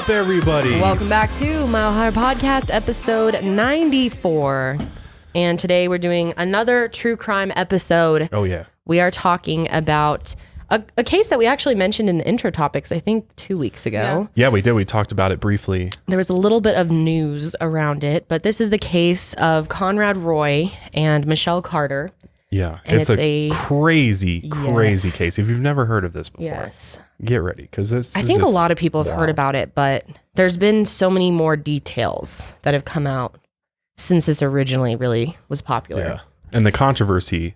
up, everybody? Welcome back to Mile Higher Podcast, episode 94. And today we're doing another true crime episode. Oh, yeah. We are talking about a case that we actually mentioned in the intro topics, I think 2 weeks ago. Yeah, we did. We talked about it briefly. There was a little bit of news around it, but this is the case of Conrad Roy and Michelle Carter. Yeah, And it's a crazy case. If you've never heard of this before, Yes. get ready, because I think a lot of people have heard about it, but there's been so many more details that have come out since this originally really was popular. Yeah, and the controversy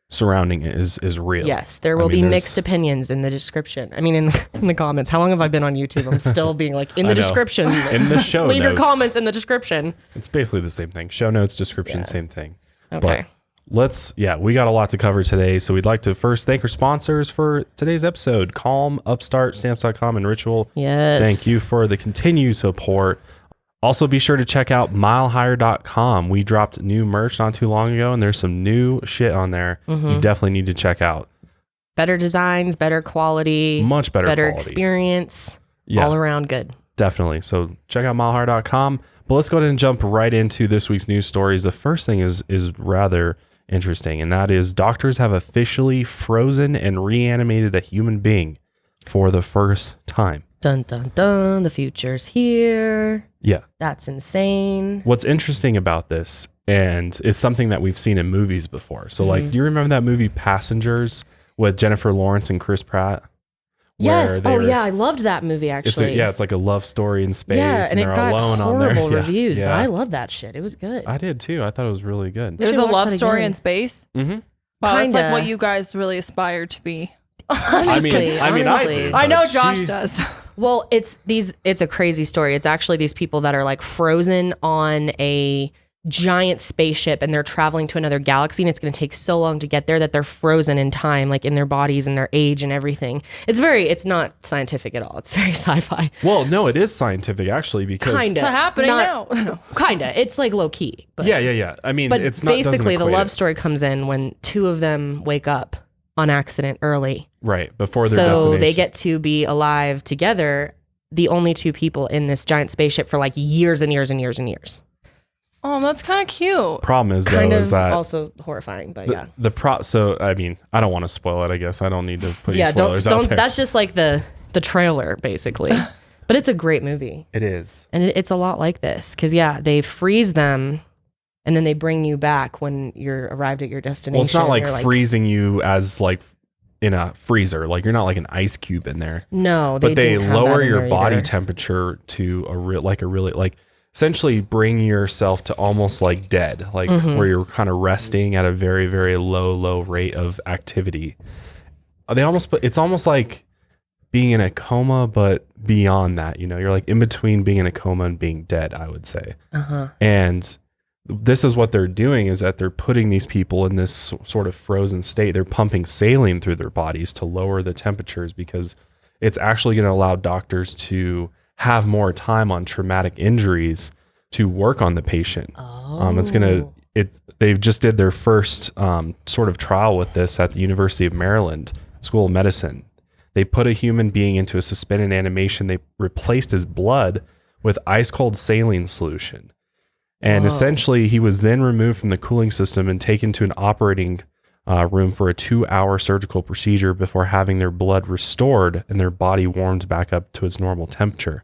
surrounding it is real. Yes, there will be mixed opinions in the description. I mean, in the comments. How long have I been on YouTube? I'm still being like, in the description. In the show Leave notes. your comments in the description. It's basically the same thing. Show notes, description, same thing. Okay. But we got a lot to cover today. So we'd like to first thank our sponsors for today's episode, Calm, Upstart, Stamps.com, and Ritual. Yes. Thank you for the continued support. Also, be sure to check out milehigher.com. We dropped new merch not too long ago, and there's some new shit on there you definitely need to check out. Better designs, better quality. Much better quality. Experience. Yeah. All around good. Definitely. So check out milehigher.com. But let's go ahead and jump right into this week's news stories. The first thing is rather interesting, and that is doctors have officially frozen and reanimated a human being for the first time. Dun, dun, dun. The future's here. Yeah. That's insane. What's interesting about this, and is something that we've seen in movies before. So like, do you remember that movie Passengers with Jennifer Lawrence and Chris Pratt? Yes. I loved that movie, actually. It's like a love story in space. Yeah, and they're it got alone on there. horrible reviews, Yeah. but I love that shit. It was good. I did too. I thought it was really good. It was a love story in space. Mm-hmm. Wow, that's Kinda. like what you guys really aspire to be. Honestly, I do. I know but Josh does. Well, it's a crazy story. It's actually these people that are like frozen on a giant spaceship and they're traveling to another galaxy, and it's going to take so long to get there that they're frozen in time, like in their bodies and their age and everything. It's not scientific at all. It's very sci-fi. Well, no, it is scientific actually, because Kinda. It's happening now. Kinda. It's like low key. But, yeah. I mean, but it's not basically the love it. story comes in when two of them wake up on accident early. Right, before their So destination. they get to be alive together, the only two people in this giant spaceship for like years and years and years and years. Oh, that's kind of cute. Problem is though, Kind is of that also horrifying, but yeah. So I mean, I don't want to spoil it. I guess I don't need to put any Yeah, spoilers don't. out there. That's just like the trailer, basically. But it's a great movie, It is. and it's a lot like this because they freeze them, and then they bring you back when you're arrived at your destination. Well, it's not like You're freezing you as like in a freezer. Like you're not like an ice cube in there. No, But they didn't have lower that in your there body either. temperature to a really essentially bring yourself to almost like dead, like where you're kind of resting at a very, very low rate of activity. It's almost like being in a coma, but beyond that, you're like in between being in a coma and being dead, I would say. And this is what they're doing, is that they're putting these people in this sort of frozen state. They're pumping saline through their bodies to lower the temperatures, because it's actually going to allow doctors to have more time on traumatic injuries to work on the patient. They just did their first sort of trial with this at the University of Maryland School of Medicine. They put a human being into a suspended animation. They replaced his blood with ice cold saline solution. And essentially, he was then removed from the cooling system and taken to an operating room for a 2-hour surgical procedure before having their blood restored and their body warmed back up to its normal temperature.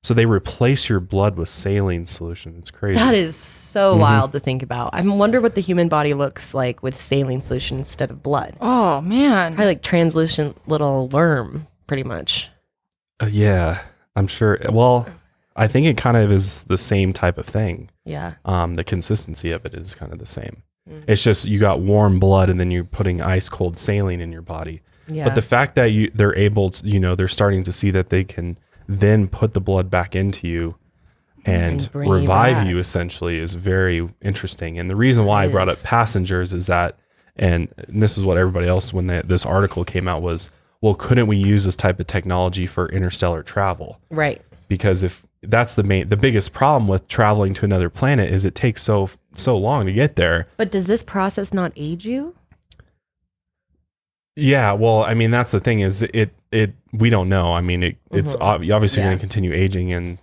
So they replace your blood with saline solution. It's crazy. That is so wild to think about. I wonder what the human body looks like with saline solution instead of blood. Oh, man. Probably like translucent little worm, pretty much. Yeah, I'm sure. Well, I think it kind of is the same type of thing. Yeah. The consistency of it is kind of the same. It's just you got warm blood and then you're putting ice cold saline in your body. Yeah. But the fact that they're able to, they're starting to see that they can then put the blood back into you and bring you revive back. you essentially is very interesting. And the reason why I brought up Passengers is that, and this is what everybody else, when this article came out, was, well, couldn't we use this type of technology for interstellar travel? Right. Because if that's the biggest problem with traveling to another planet, is it takes so long to get there. But does this process not age you? Yeah, well, I mean, that's the thing is we don't know. I mean, it's obviously Yeah. going to continue aging, and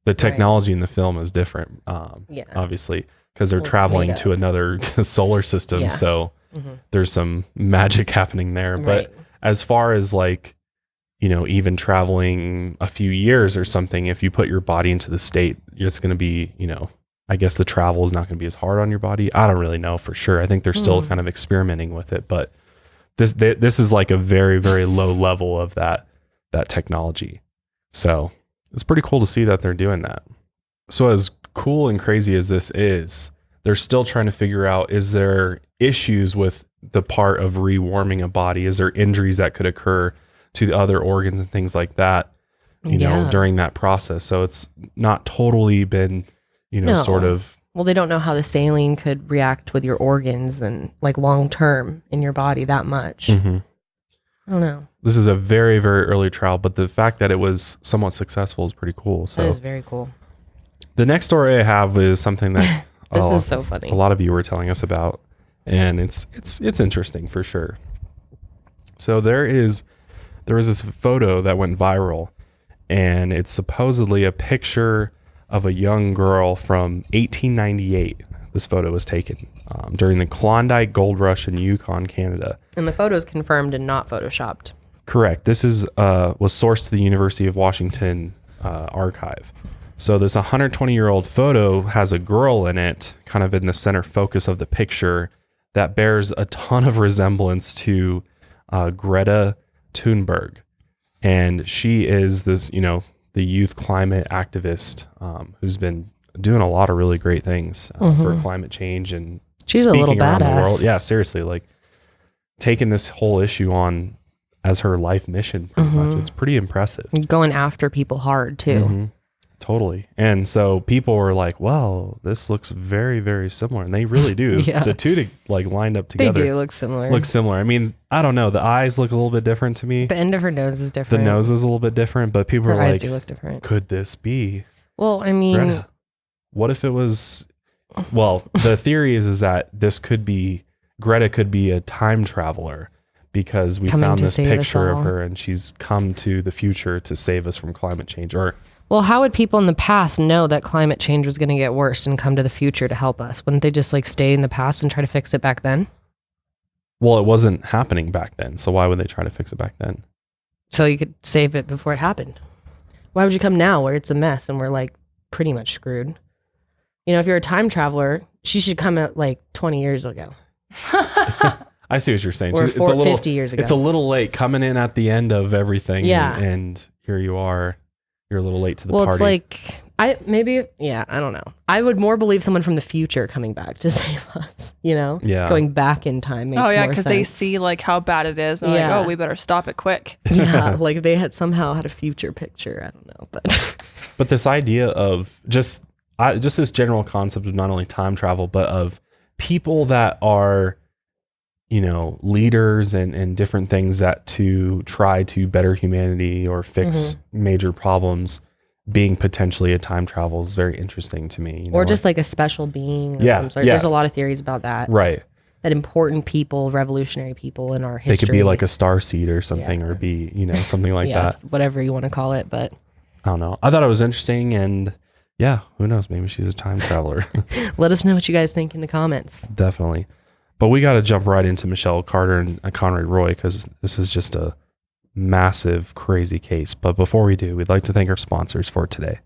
the technology in the film is different. Yeah. Obviously, because they're Well, it's traveling made to another solar system, Yeah. so there's some magic happening there. But Right. as far as like, even traveling a few years or something, if you put your body into the state, it's going to be, I guess the travel is not going to be as hard on your body. I don't really know for sure. I think they're still kind of experimenting with it, but this is like a very, very low level of that technology. So it's pretty cool to see that they're doing that. So as cool and crazy as this is, they're still trying to figure out, is there issues with the part of rewarming a body? Is there injuries that could occur to the other organs and things like that, during that process? So it's not totally been, No. sort of. Well, they don't know how the saline could react with your organs and like long term in your body that much. I don't know. This is a very, very early trial, but the fact that it was somewhat successful is pretty cool. So That is very cool. the next story I have is something that This is so funny. a lot of you were telling us about, and it's interesting for sure. So there was this photo that went viral, and it's supposedly a picture of a young girl from 1898. This photo was taken during the Klondike Gold Rush in Yukon, Canada. And the photo is confirmed and not photoshopped. Correct. This was sourced to the University of Washington archive. So this 120-year-old photo has a girl in it, kind of in the center focus of the picture, that bears a ton of resemblance to Greta Thunberg. And she is this, the youth climate activist who's been doing a lot of really great things for climate change and She's a little speaking around the badass. world. Yeah, seriously, like taking this whole issue on as her life mission pretty much. It's pretty impressive. Going after people hard too. Totally. And so people were like, well, this looks very, very similar. And they really do. Yeah. The two lined up They together do look similar. look similar. I mean, I don't know. The eyes look a little bit different to me. The end of her nose is The different. nose is a little bit different, but people Her are eyes like, do look different. could this be Well, I mean, Greta? What if it was, well, the theory is that Greta could be a time traveler, because we Coming found to this save us picture of all. her and she's come to the future to save us from climate change. Or well, how would people in the past know that climate change was going to get worse and come to the future to help us? Wouldn't they just like stay in the past and try to fix it back then? well, it wasn't happening back then. So why would they try to fix it back then? So you could save it before it happened. Why would you come now where it's a mess and we're like pretty much screwed? If you're a time traveler, she should come out like 20 years ago I see what you're saying. or It's a little, 50 years ago. it's a little late coming in at the end of everything. Yeah. And here you are. You're a little late to the well, party. it's like, I don't know. I would more believe someone from the future coming back to save us, Yeah. Going back in time makes Oh yeah, more because they sense. see like how bad it is. And they're Yeah. like, oh, we better stop it quick. Yeah, like they had somehow had a future picture. I don't know, but But this idea of just this general concept of not only time travel, but of people that are, leaders and different things that to try to better humanity or fix major problems, being potentially a time travel is very interesting to me. or just like a special being of Yeah, some sort. yeah. There's a lot of theories about that. right. That important people, revolutionary people in our history. They could be like a star seed or something, Yeah. or be, something like yes, that. whatever you want to call it, but I don't know. I thought it was interesting, and yeah, who knows? Maybe she's a time traveler. let us know what you guys think in the comments. Definitely. But we got to jump right into Michelle Carter and Conrad Roy, because this is just a massive, crazy case. But before we do, we'd like to thank our sponsors for today.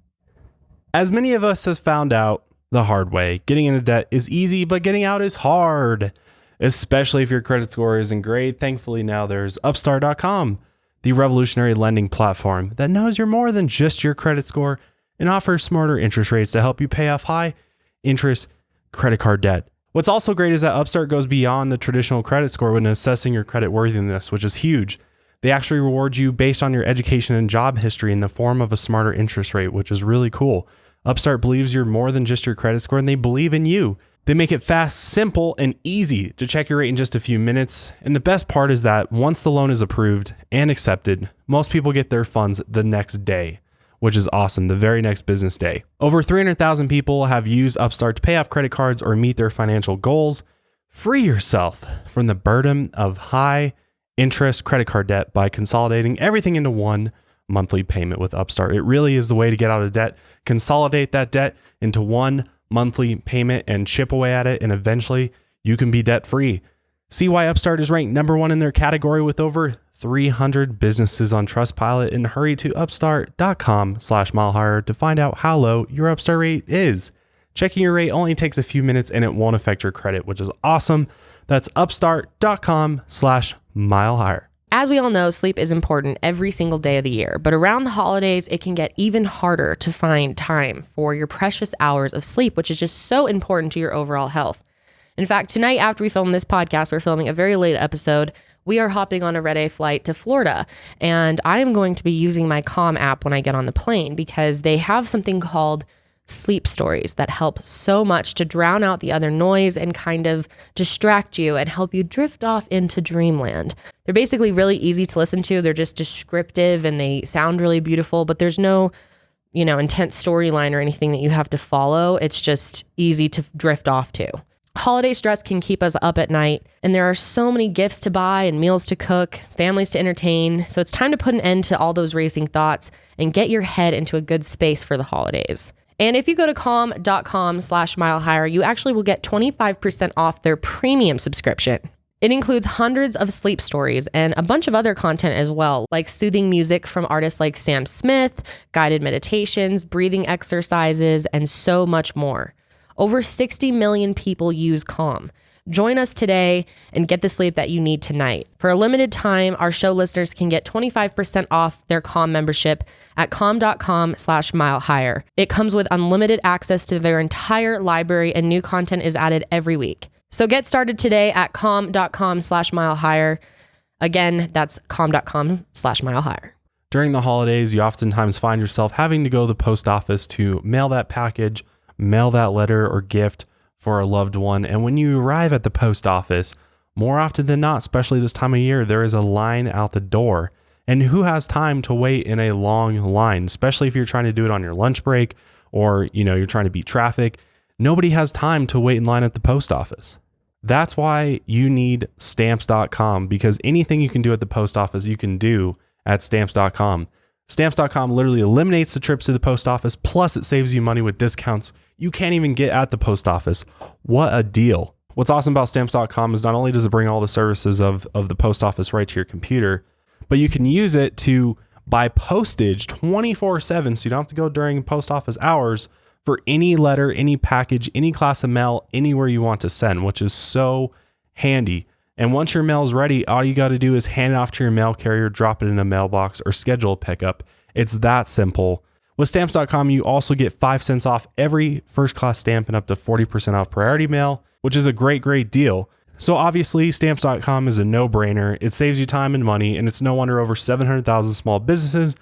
As many of us has found out the hard way, getting into debt is easy, but getting out is hard, especially if your credit score isn't great. Thankfully, now there's Upstart.com, the revolutionary lending platform that knows you're more than just your credit score and offers smarter interest rates to help you pay off high interest credit card debt. What's also great is that Upstart goes beyond the traditional credit score when assessing your credit worthiness, which is huge. They actually reward you based on your education and job history in the form of a smarter interest rate, which is really cool. Upstart believes you're more than just your credit score, and they believe in you. They make it fast, simple, and easy to check your rate in just a few minutes. And the best part is that once the loan is approved and accepted, most people get their funds the next day, which is awesome, the very next business day. Over 300,000 people have used Upstart to pay off credit cards or meet their financial goals. Free yourself from the burden of high interest, credit card debt by consolidating everything into one monthly payment with Upstart. It really is the way to get out of debt. Consolidate that debt into one monthly payment and chip away at it, and eventually you can be debt free. See why Upstart is ranked number 1 in their category with over 300 businesses on Trustpilot, and hurry to upstart.com/milehigher to find out how low your Upstart rate is. Checking your rate only takes a few minutes and it won't affect your credit, which is awesome. That's upstart.com/milehigher. As we all know, sleep is important every single day of the year, but around the holidays, it can get even harder to find time for your precious hours of sleep, which is just so important to your overall health. In fact, tonight after we film this podcast, we're filming a very late episode. We are hopping on a red-eye flight to Florida, and I am going to be using my Calm app when I get on the plane because they have something called sleep stories that help so much to drown out the other noise and kind of distract you and help you drift off into dreamland. They're basically really easy to listen to. They're just descriptive and they sound really beautiful, but there's no, intense storyline or anything that you have to follow. It's just easy to drift off to. Holiday stress can keep us up at night, and there are so many gifts to buy and meals to cook, families to entertain. So it's time to put an end to all those racing thoughts and get your head into a good space for the holidays. And if you go to calm.com/milehigher, you actually will get 25% off their premium subscription. It includes hundreds of sleep stories and a bunch of other content as well, like soothing music from artists like Sam Smith, guided meditations, breathing exercises, and so much more. Over 60 million people use Calm. Join us today and get the sleep that you need tonight. For a limited time, our show listeners can get 25% off their Calm membership at calm.com/milehigher. It comes with unlimited access to their entire library, and new content is added every week. So get started today at calm.com/milehigher. Again, that's calm.com/milehigher. During the holidays, you oftentimes find yourself having to go to the post office to mail that package, mail that letter or gift for a loved one. And when you arrive at the post office, more often than not, especially this time of year, there is a line out the door. And who has time to wait in a long line, especially if you're trying to do it on your lunch break or, you're trying to beat traffic? Nobody has time to wait in line at the post office. That's why you need stamps.com, because anything you can do at the post office, you can do at stamps.com. Stamps.com literally eliminates the trips to the post office, plus it saves you money with discounts you can't even get at the post office. What a deal. What's awesome about Stamps.com is not only does it bring all the services of the post office right to your computer, but you can use it to buy postage 24/7, so you don't have to go during post office hours for any letter, any package, any class of mail, anywhere you want to send, which is so handy. And once your mail is ready, all you got to do is hand it off to your mail carrier, drop it in a mailbox, or schedule a pickup. It's that simple. With Stamps.com, you also get 5 cents off every first class stamp and up to 40% off priority mail, which is a great, great deal. So obviously, Stamps.com is a no-brainer. It saves you time and money, and it's no wonder over 700,000 small businesses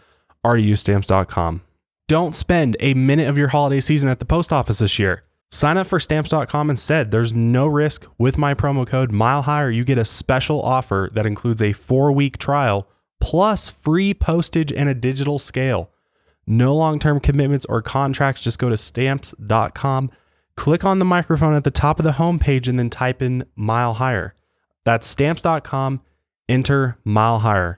already use Stamps.com. Don't spend a minute of your holiday season at the post office this year. Sign up for Stamps.com instead. There's no risk. With my promo code MileHigher, you get a special offer that includes a 4-week trial plus free postage and a digital scale. No long-term commitments or contracts. Just go to Stamps.com, click on the microphone at the top of the homepage, and then type in MileHigher. That's Stamps.com, enter MileHigher.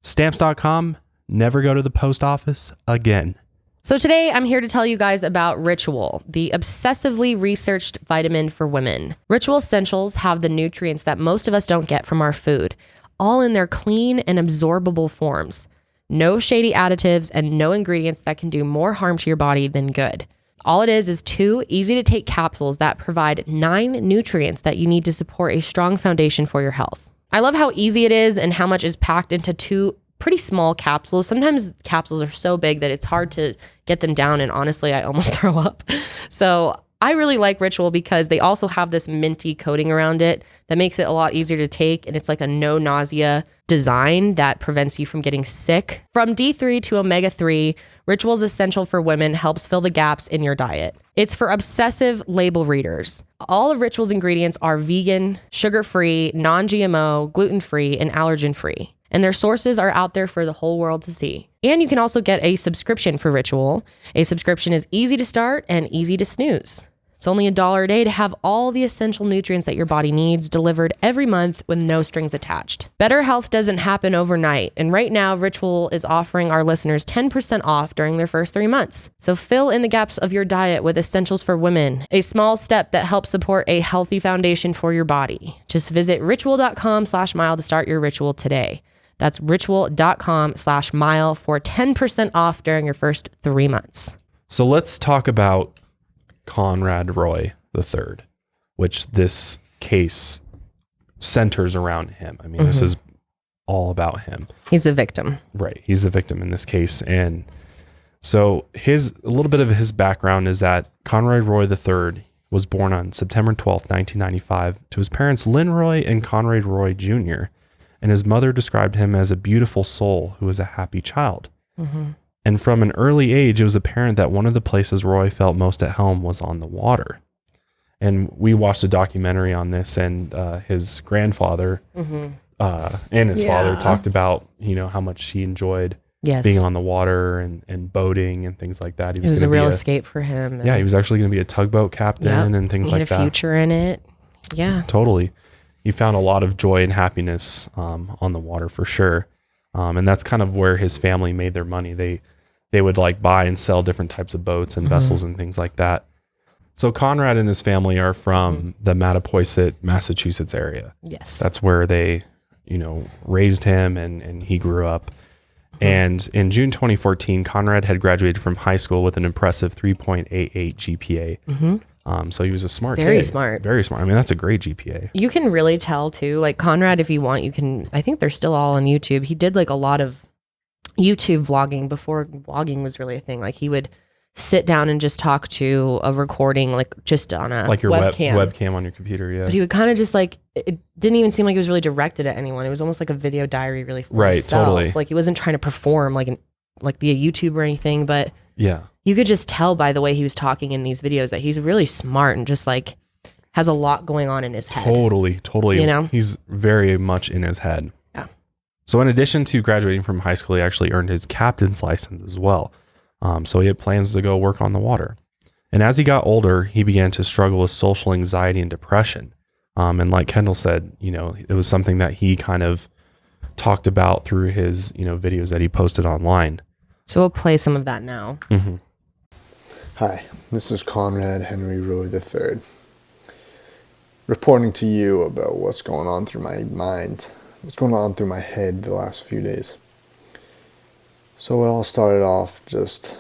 Stamps.com, never go to the post office again. So today I'm here to tell you guys about Ritual, the obsessively researched vitamin for women. Ritual Essentials have the nutrients that most of us don't get from our food, all in their clean and absorbable forms. No shady additives and no ingredients that can do more harm to your body than good. All it is 2 easy to take capsules that provide 9 nutrients that you need to support a strong foundation for your health. I love how easy it is and how much is packed into 2 pretty small capsules. Sometimes capsules are so big that it's hard to get them down, and honestly, I almost throw up. So I really like Ritual because they also have this minty coating around it that makes it a lot easier to take, and it's like a no nausea design that prevents you from getting sick. From D3 to omega-3, Ritual's Essential for Women helps fill the gaps in your diet. It's for obsessive label readers. All of Ritual's ingredients are vegan, sugar-free, non-GMO, gluten-free, and allergen-free. And their sources are out there for the whole world to see. And you can also get a subscription for Ritual. A subscription is easy to start and easy to snooze. It's only $1 a day to have all the essential nutrients that your body needs delivered every month with no strings attached. Better health doesn't happen overnight, and right now Ritual is offering our listeners 10% off during their first 3 months. So fill in the gaps of your diet with essentials for women, a small step that helps support a healthy foundation for your body. Just visit ritual.com/mile to start your ritual today. That's ritual.com/mile for 10% off during your first 3 months. So let's talk about Conrad Roy III, which this case centers around him. I mean, this is all about him. He's the victim. Right. He's the victim in this case. And so a little bit of his background is that Conrad Roy III was born on September 12th, 1995 to his parents, Lynn Roy and Conrad Roy Jr. And his mother described him as a beautiful soul who was a happy child. And from an early age, it was apparent that one of the places Roy felt most at home was on the water. And we watched a documentary on this, and his grandfather and his father talked about, how much he enjoyed being on the water and boating and things like that. It was a real escape for him. Yeah, he was actually going to be a tugboat captain and things like that. He had a future in it. Yeah. Totally. He found a lot of joy and happiness on the water for sure. And that's kind of where his family made their money. They would like buy and sell different types of boats and vessels and things like that. So Conrad and his family are from the Mattapoisett, Massachusetts area. Yes. That's where they, raised him and he grew up. And in June 2014, Conrad had graduated from high school with an impressive 3.88 GPA. So he was a smart kid. Very smart. Very smart. I mean, that's a great GPA. You can really tell too, like Conrad, if you want, I think they're still all on YouTube. He did like a lot of YouTube vlogging before vlogging was really a thing. Like he would sit down and just talk to a recording, like just on a like your webcam. Webcam on your computer. Yeah. But he would kind of just like, it didn't even seem like it was really directed at anyone. It was almost like a video diary really for himself. Totally. Like he wasn't trying to perform like be a YouTuber or anything, but yeah, you could just tell by the way he was talking in these videos that he's really smart and just like has a lot going on in his head. Totally. He's very much in his head. Yeah. So in addition to graduating from high school, he actually earned his captain's license as well. So he had plans to go work on the water. And as he got older, he began to struggle with social anxiety and depression. And like Kendall said, it was something that he kind of talked about through his, videos that he posted online. So we'll play some of that now. Hi, this is Conrad Henry Roy III, reporting to you about what's going on through my mind, what's going on through my head the last few days. So it all started off just,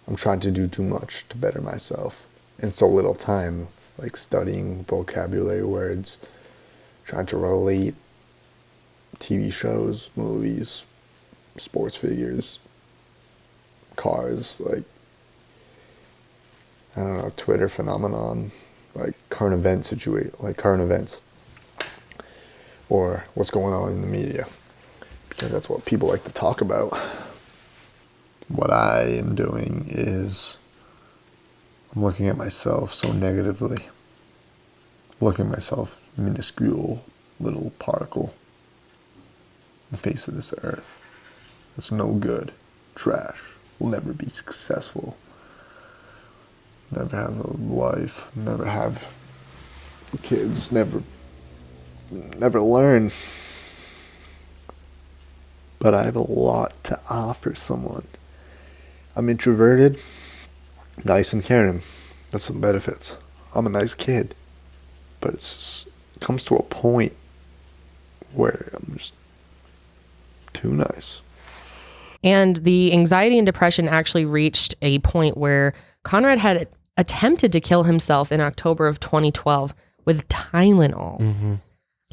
I'm trying to do too much to better myself in so little time, like studying vocabulary words, trying to relate TV shows, movies, sports figures, cars, like, I don't know, Twitter phenomenon, like current events, or what's going on in the media, because that's what people like to talk about. What I am doing is I'm looking at myself so negatively, looking at myself, minuscule little particle in the face of this earth. It's no good, trash, will never be successful, never have a life, never have kids, never learn. But I have a lot to offer someone. I'm introverted, nice and caring. That's some benefits. I'm a nice kid. But it comes to a point where I'm just too nice. And the anxiety and depression actually reached a point where Conrad had attempted to kill himself in October of 2012 with Tylenol.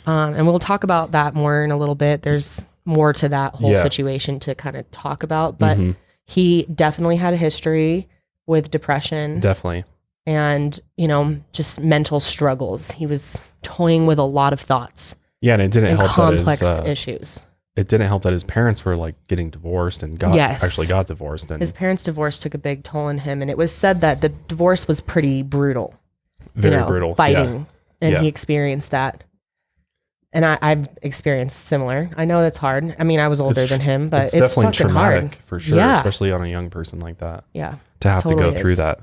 And we'll talk about that more in a little bit. There's more to that whole situation to kind of talk about. But he definitely had a history with depression. Definitely. And, just mental struggles. He was toying with a lot of thoughts. Yeah, and it didn't help complex that issues. It didn't help that his parents were like getting divorced and actually got divorced. And his parents' divorce took a big toll on him. And it was said that the divorce was pretty brutal. Very brutal. Fighting. Yeah. And he experienced that. And I've experienced similar. I know that's hard. I mean, I was older than him, but it's definitely fucking traumatic hard. for sure, especially on a young person like that. Yeah. To have to go through that.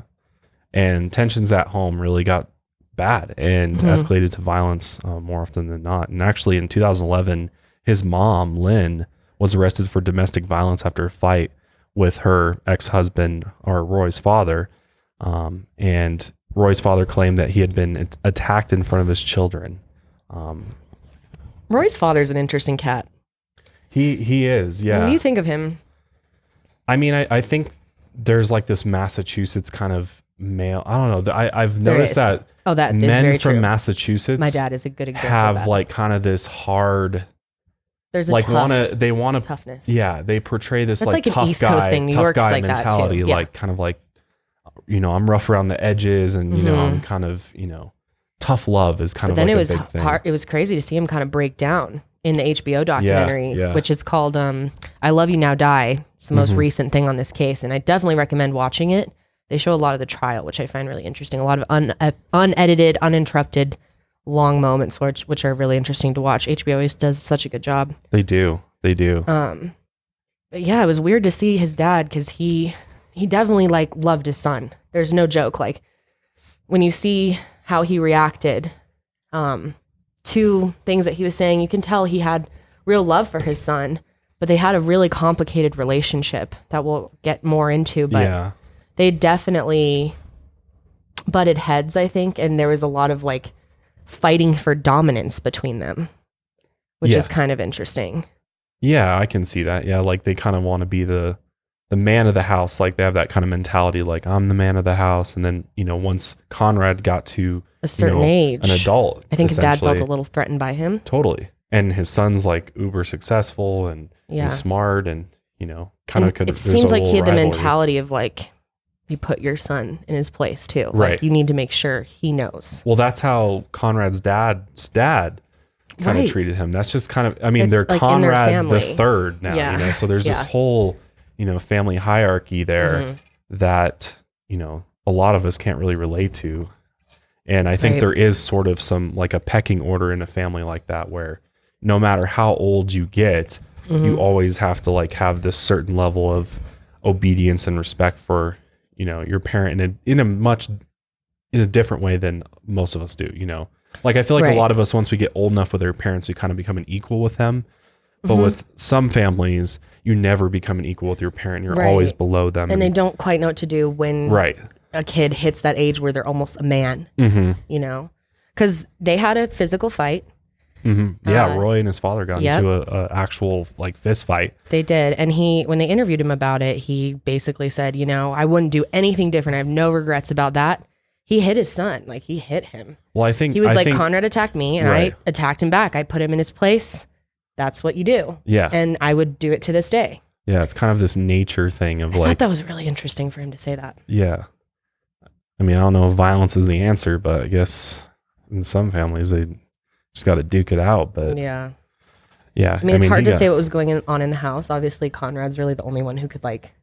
and tensions at home really got bad and escalated to violence more often than not. And actually in 2011, his mom, Lynn, was arrested for domestic violence after a fight with her ex-husband, or Roy's father. And Roy's father claimed that he had been attacked in front of his children. Roy's father's an interesting cat. He is, yeah. What do you think of him? I mean, I think there's like this Massachusetts kind of male. I don't know. I've noticed that. Oh, that is men very from true. Massachusetts. My dad is a good example. Have of that. like kind of this hard. There's a like tough, want to toughness. Yeah, they portray this That's like an tough East guy, Coast thing. New tough York's guy like that, too. mentality, Yeah. like kind of like, I'm rough around the edges, and I'm kind of tough love is kind But of then like it was a big thing. hard. It was crazy to see him kind of break down in the HBO documentary, yeah. which is called "I Love You Now Die." It's the most recent thing on this case, and I definitely recommend watching it. They show a lot of the trial, which I find really interesting. A lot of unedited, uninterrupted, long moments, which are really interesting to watch. HBO always does such a good job. They do. But yeah, it was weird to see his dad because he definitely like loved his son. There's no joke. Like when you see how he reacted to things that he was saying, you can tell he had real love for his son, but they had a really complicated relationship that we'll get more into. But they definitely butted heads, I think, and there was a lot of like fighting for dominance between them, which is kind of interesting. Yeah, I can see that. Yeah, like they kind of want to be the man of the house. Like they have that kind of mentality, like I'm the man of the house. And then, once Conrad got to A certain age, an adult, I think his dad felt a essentially. little threatened by him. Totally. And his son's like uber successful and smart and, kind of could. It seems like he had the mentality of like, you put your son in his place too. Right. Like you need to make sure he knows. Well, that's how Conrad's dad's dad kind of treated him. That's just kind of, It's they're like in their Conrad the family. third now, Yeah. so there's this whole, family hierarchy there that, a lot of us can't really relate to. And I think there is sort of some like a pecking order in a family like that, where no matter how old you get, you always have to like have this certain level of obedience and respect for, your parent in a different way than most of us do, Like I feel like a lot of us, once we get old enough with our parents, we kind of become an equal with them. But with some families, you never become an equal with your parent. You're always below them. And they don't quite know what to do when a kid hits that age where they're almost a man, because they had a physical fight. Yeah, Roy and his father got into a actual like fist fight. They did. And when they interviewed him about it, he basically said, I wouldn't do anything different. I have no regrets about that. He hit his son. Like he hit him. Well, I think he was Conrad attacked me and I attacked him back. I put him in his place. That's what you do. Yeah. And I would do it to this day. Yeah. It's kind of this nature thing of I like, thought that was really interesting for him to say that. Yeah. I mean, I don't know if violence is the answer, but I guess in some families they just got to duke it out. But yeah. I mean, it's hard to say what was going on in the house. Obviously, Conrad's really the only one who could like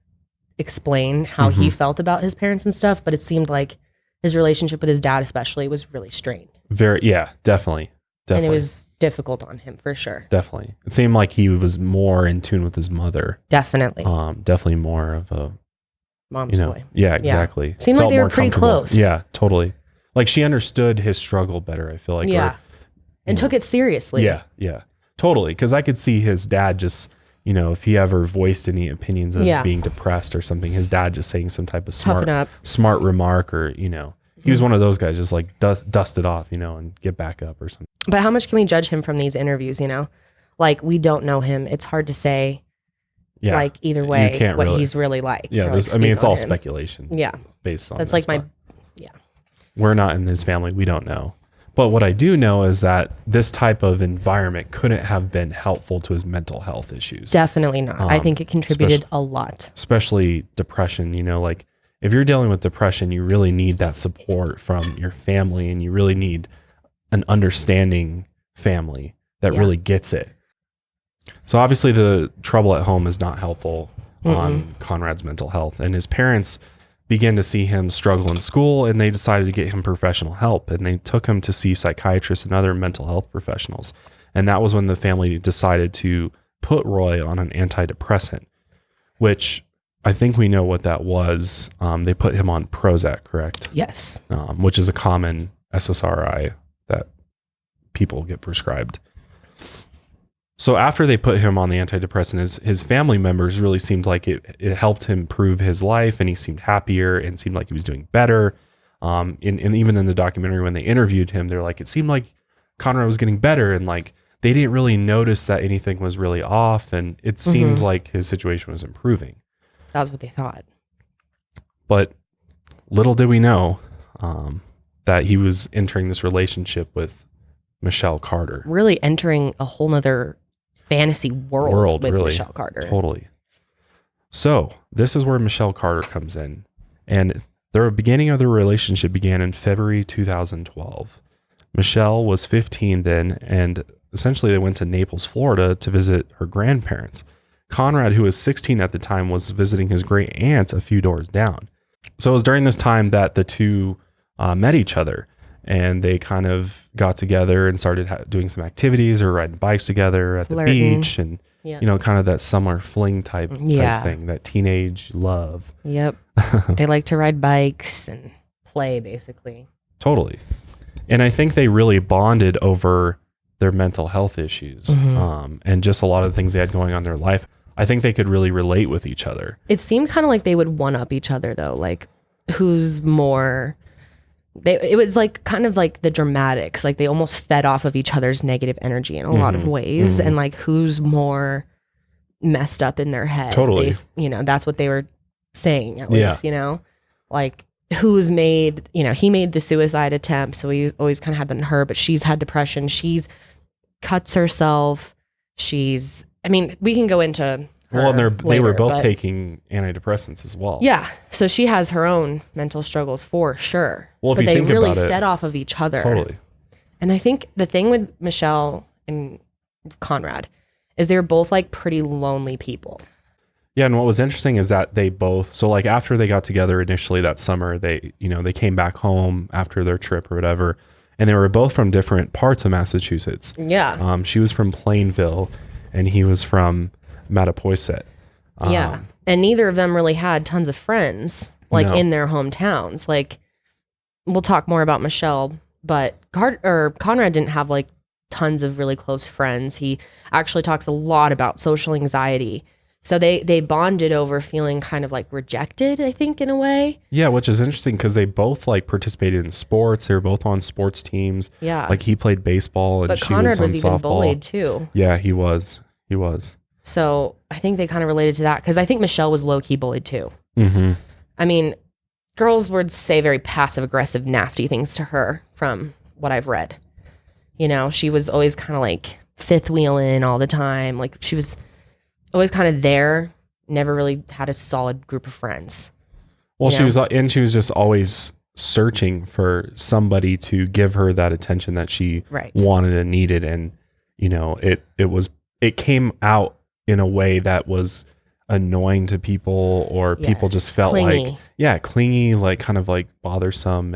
explain how he felt about his parents and stuff. But it seemed like his relationship with his dad, especially, was really strained. Definitely. And it was difficult on him for sure. Definitely. It seemed like he was more in tune with his mother. Definitely. Definitely more of a mom's boy. Yeah, exactly. Seemed like they were pretty close. Yeah, totally. Like she understood his struggle better, I feel like. Yeah. And took it seriously. Yeah. Totally. Because I could see his dad just, if he ever voiced any opinions of being depressed or something, his dad just saying some type of smart remark or, he was one of those guys just like dust it off, and get back up or something. But how much can we judge him from these interviews, Like we don't know him. It's hard to say like either way what he's really like. Yeah. It's all speculation. Yeah. Based on that's like we're not in his family. We don't know. But what I do know is that this type of environment couldn't have been helpful to his mental health issues. Definitely not. I think it contributed a lot. Especially depression, like if you're dealing with depression, you really need that support from your family and you really need an understanding family that really gets it. So obviously the trouble at home is not helpful on Conrad's mental health, and his parents began to see him struggle in school, and they decided to get him professional help, and they took him to see psychiatrists and other mental health professionals. And that was when the family decided to put Roy on an antidepressant, which I think we know what that was. They put him on Prozac, correct? Yes. Which is a common SSRI that people get prescribed. So after they put him on the antidepressant, his family members really seemed like it helped him improve his life, and he seemed happier and seemed like he was doing better. And even in the documentary, when they interviewed him, they're like, it seemed like Conrad was getting better, and like they didn't really notice that anything was really off, and it seemed like his situation was improving. That's what they thought. But little did we know that he was entering this relationship with Michelle Carter. Really entering a whole nother fantasy world with really. Michelle Carter. Totally. So this is where Michelle Carter comes in. And the beginning of their relationship began in February 2012. Michelle was 15 then, and essentially they went to Naples, Florida to visit her grandparents. Conrad, who was 16 at the time, was visiting his great aunt a few doors down. So it was during this time that the two met each other, and they kind of got together and started doing some activities or riding bikes together at the beach, and kind of that summer fling type thing, that teenage love. Yep. They like to ride bikes and play, basically. Totally. And I think they really bonded over their mental health issues, and just a lot of the things they had going on in their life. I think they could really relate with each other. It seemed kind of like they would one up each other, though. Like, who's more... it was like kind of like the dramatics. Like, they almost fed off of each other's negative energy in a lot of ways. And like, who's more messed up in their head. Totally. That's what they were saying, at least, like who's made, he made the suicide attempt. So he's always kind of had that in her, but she's had depression. She's cuts herself. We can go into well, and they were both taking antidepressants as well. Yeah. So she has her own mental struggles for sure. Well, but they really fed off of each other. Totally. And I think the thing with Michelle and Conrad is they're both like pretty lonely people. Yeah, and what was interesting is that they both, so like after they got together initially that summer, they came back home after their trip or whatever, and they were both from different parts of Massachusetts. Yeah. She was from Plainville, and he was from Mattapoisett. Yeah, and neither of them really had tons of friends in their hometowns. Like, we'll talk more about Michelle, but Conrad didn't have like tons of really close friends. He actually talks a lot about social anxiety. So they bonded over feeling kind of like rejected, I think, in a way. Yeah, which is interesting because they both like participated in sports. They were both on sports teams. Yeah. Like he played baseball and she Conrad was on was even softball. Bullied too. Yeah, he was. He was. So I think they kind of related to that because I think Michelle was low-key bullied too. Mm-hmm. I mean, girls would say very passive-aggressive, nasty things to her from what I've read. She was always kind of like fifth wheeling all the time. Like she was always kind of there, never really had a solid group of friends. Well, she was just always searching for somebody to give her that attention that she wanted and needed. And, it came out in a way that was annoying to people, or people just felt clingy. Clingy, like kind of like bothersome.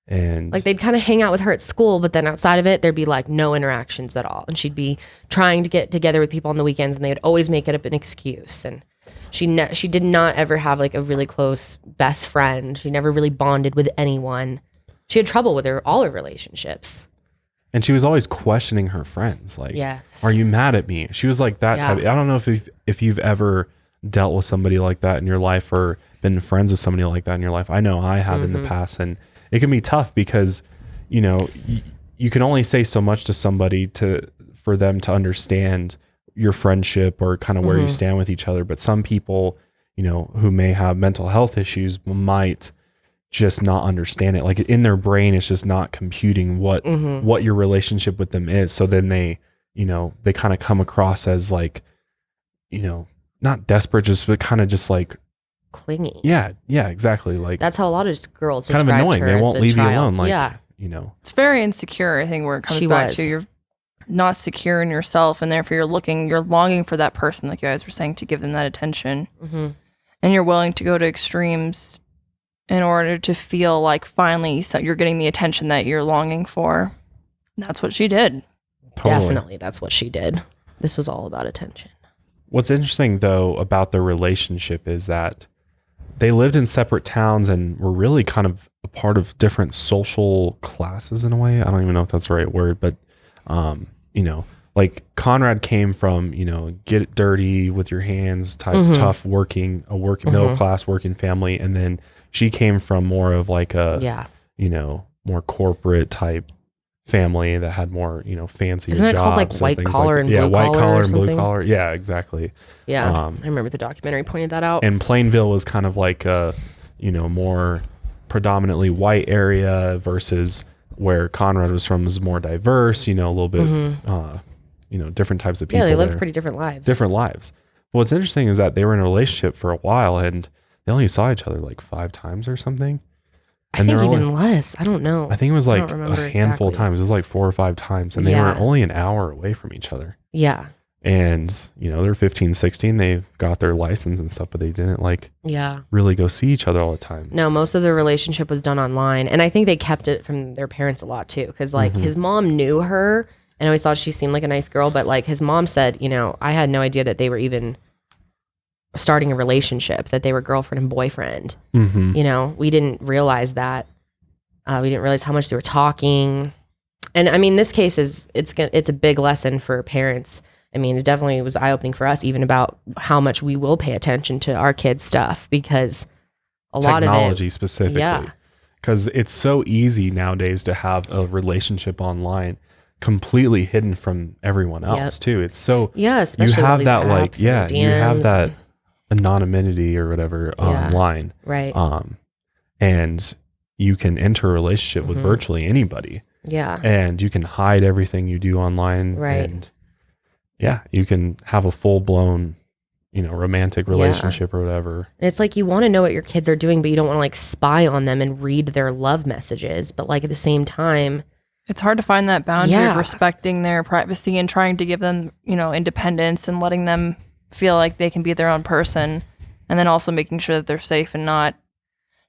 And like they'd kind of hang out with her at school, but then outside of it, there'd be like no interactions at all. And she'd be trying to get together with people on the weekends, and they would always make it up an excuse. And she did not ever have like a really close best friend. She never really bonded with anyone. She had trouble with all her relationships. And she was always questioning her friends. Like, yes. Are you mad at me? She was like that type. I don't know if you've ever dealt with somebody like that in your life or been friends with somebody like that in your life. I know I have in the past, and it can be tough because, you can only say so much to somebody for them to understand your friendship or kind of where you stand with each other. But some people, who may have mental health issues might just not understand it. Like in their brain, it's just not computing what your relationship with them is. So then they kind of come across as like, not desperate, but kind of just like clingy. Yeah, exactly. Like that's how a lot of girls kind of annoying. They won't leave you alone. Like, it's very insecure. I think where it comes back to you're not secure in yourself, and therefore you're longing for that person, like you guys were saying, to give them that attention, and you're willing to go to extremes in order to feel like finally you're getting the attention that you're longing for. And that's what she did. Totally. Definitely, that's what she did. This was all about attention. What's interesting though about their relationship is that they lived in separate towns and were really kind of a part of different social classes in a way. I don't even know if that's the right word, but you know, like Conrad came from, you know, get it dirty with your hands type, tough working, middle class working family. And then she came from more of like a, you know, more corporate type family that had more, you know, fancier Isn't it jobs. called like white collar and blue collar? Yeah, white collar and blue something? collar. Yeah, exactly. Yeah, I remember the documentary pointed that out. And Plainville was kind of like a, you know, more predominantly white area versus where Conrad was from was more diverse, you know, a little bit, you know, different types of people. Yeah, they lived there. pretty different lives. Different lives. What's interesting is that they were in a relationship for a while and they only saw each other like 5 times or something. I think even less. I don't know. I think it was like a handful of times. It was like 4 or 5 times. And they were only an hour away from each other. Yeah. And, you know, they're 15, 16. They got their license and stuff, but they didn't like really go see each other all the time. No, most of their relationship was done online. And I think they kept it from their parents a lot too. Because like his mom knew her and always thought she seemed like a nice girl. But like his mom said, you know, I had no idea that they were even starting a relationship, that they were girlfriend and boyfriend. You know, we didn't realize that. We didn't realize how much they were talking. And I mean, this case it's a big lesson for parents. I mean, it definitely was eye-opening for us, even about how much we will pay attention to our kids' stuff, because a lot of it, technology specifically, because it's so easy nowadays to have a relationship online completely hidden from everyone else too. It's so especially you have all that these apps and you have DMs that anonymity or whatever online, right? And you can enter a relationship with virtually anybody, and you can hide everything you do online, right? And you can have a full-blown, you know, romantic relationship or whatever. And it's like you want to know what your kids are doing, but you don't want to like spy on them and read their love messages. But like at the same time, it's hard to find that boundary of respecting their privacy and trying to give them, you know, independence and letting them feel like they can be their own person. And then also making sure that they're safe and not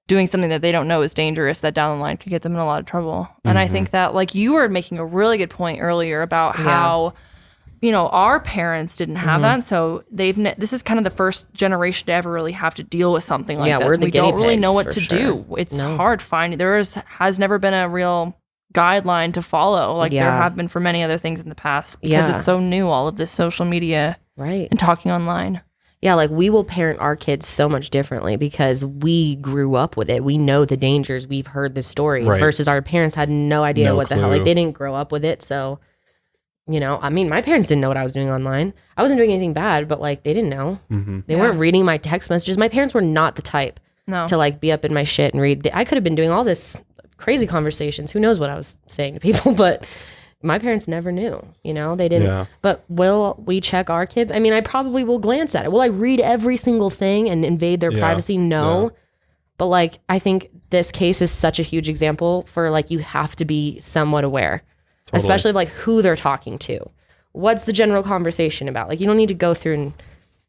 doing something that they don't know is dangerous that down the line could get them in a lot of trouble. And I think that like you were making a really good point earlier about how, you know, our parents didn't have that. So this is kind of the first generation to ever really have to deal with something like this. We don't really know what to do. It's hard finding. Has never been a real guideline to follow like there have been for many other things in the past, because it's so new, all of this social media and talking online. Yeah, like we will parent our kids so much differently because we grew up with it. We know the dangers. We've heard the stories versus our parents had no idea what the hell. Like they didn't grow up with it. So, you know, I mean, my parents didn't know what I was doing online. I wasn't doing anything bad, but like they didn't know. They weren't reading my text messages. My parents were not the type to like be up in my shit and read. I could have been doing all this crazy conversations. Who knows what I was saying to people, but my parents never knew, you know, they didn't. But will we check our kids? I mean, I probably will glance at it. Will I read every single thing and invade their privacy? No. But like, I think this case is such a huge example for like, you have to be somewhat aware, especially like who they're talking to. What's the general conversation about? Like, you don't need to go through and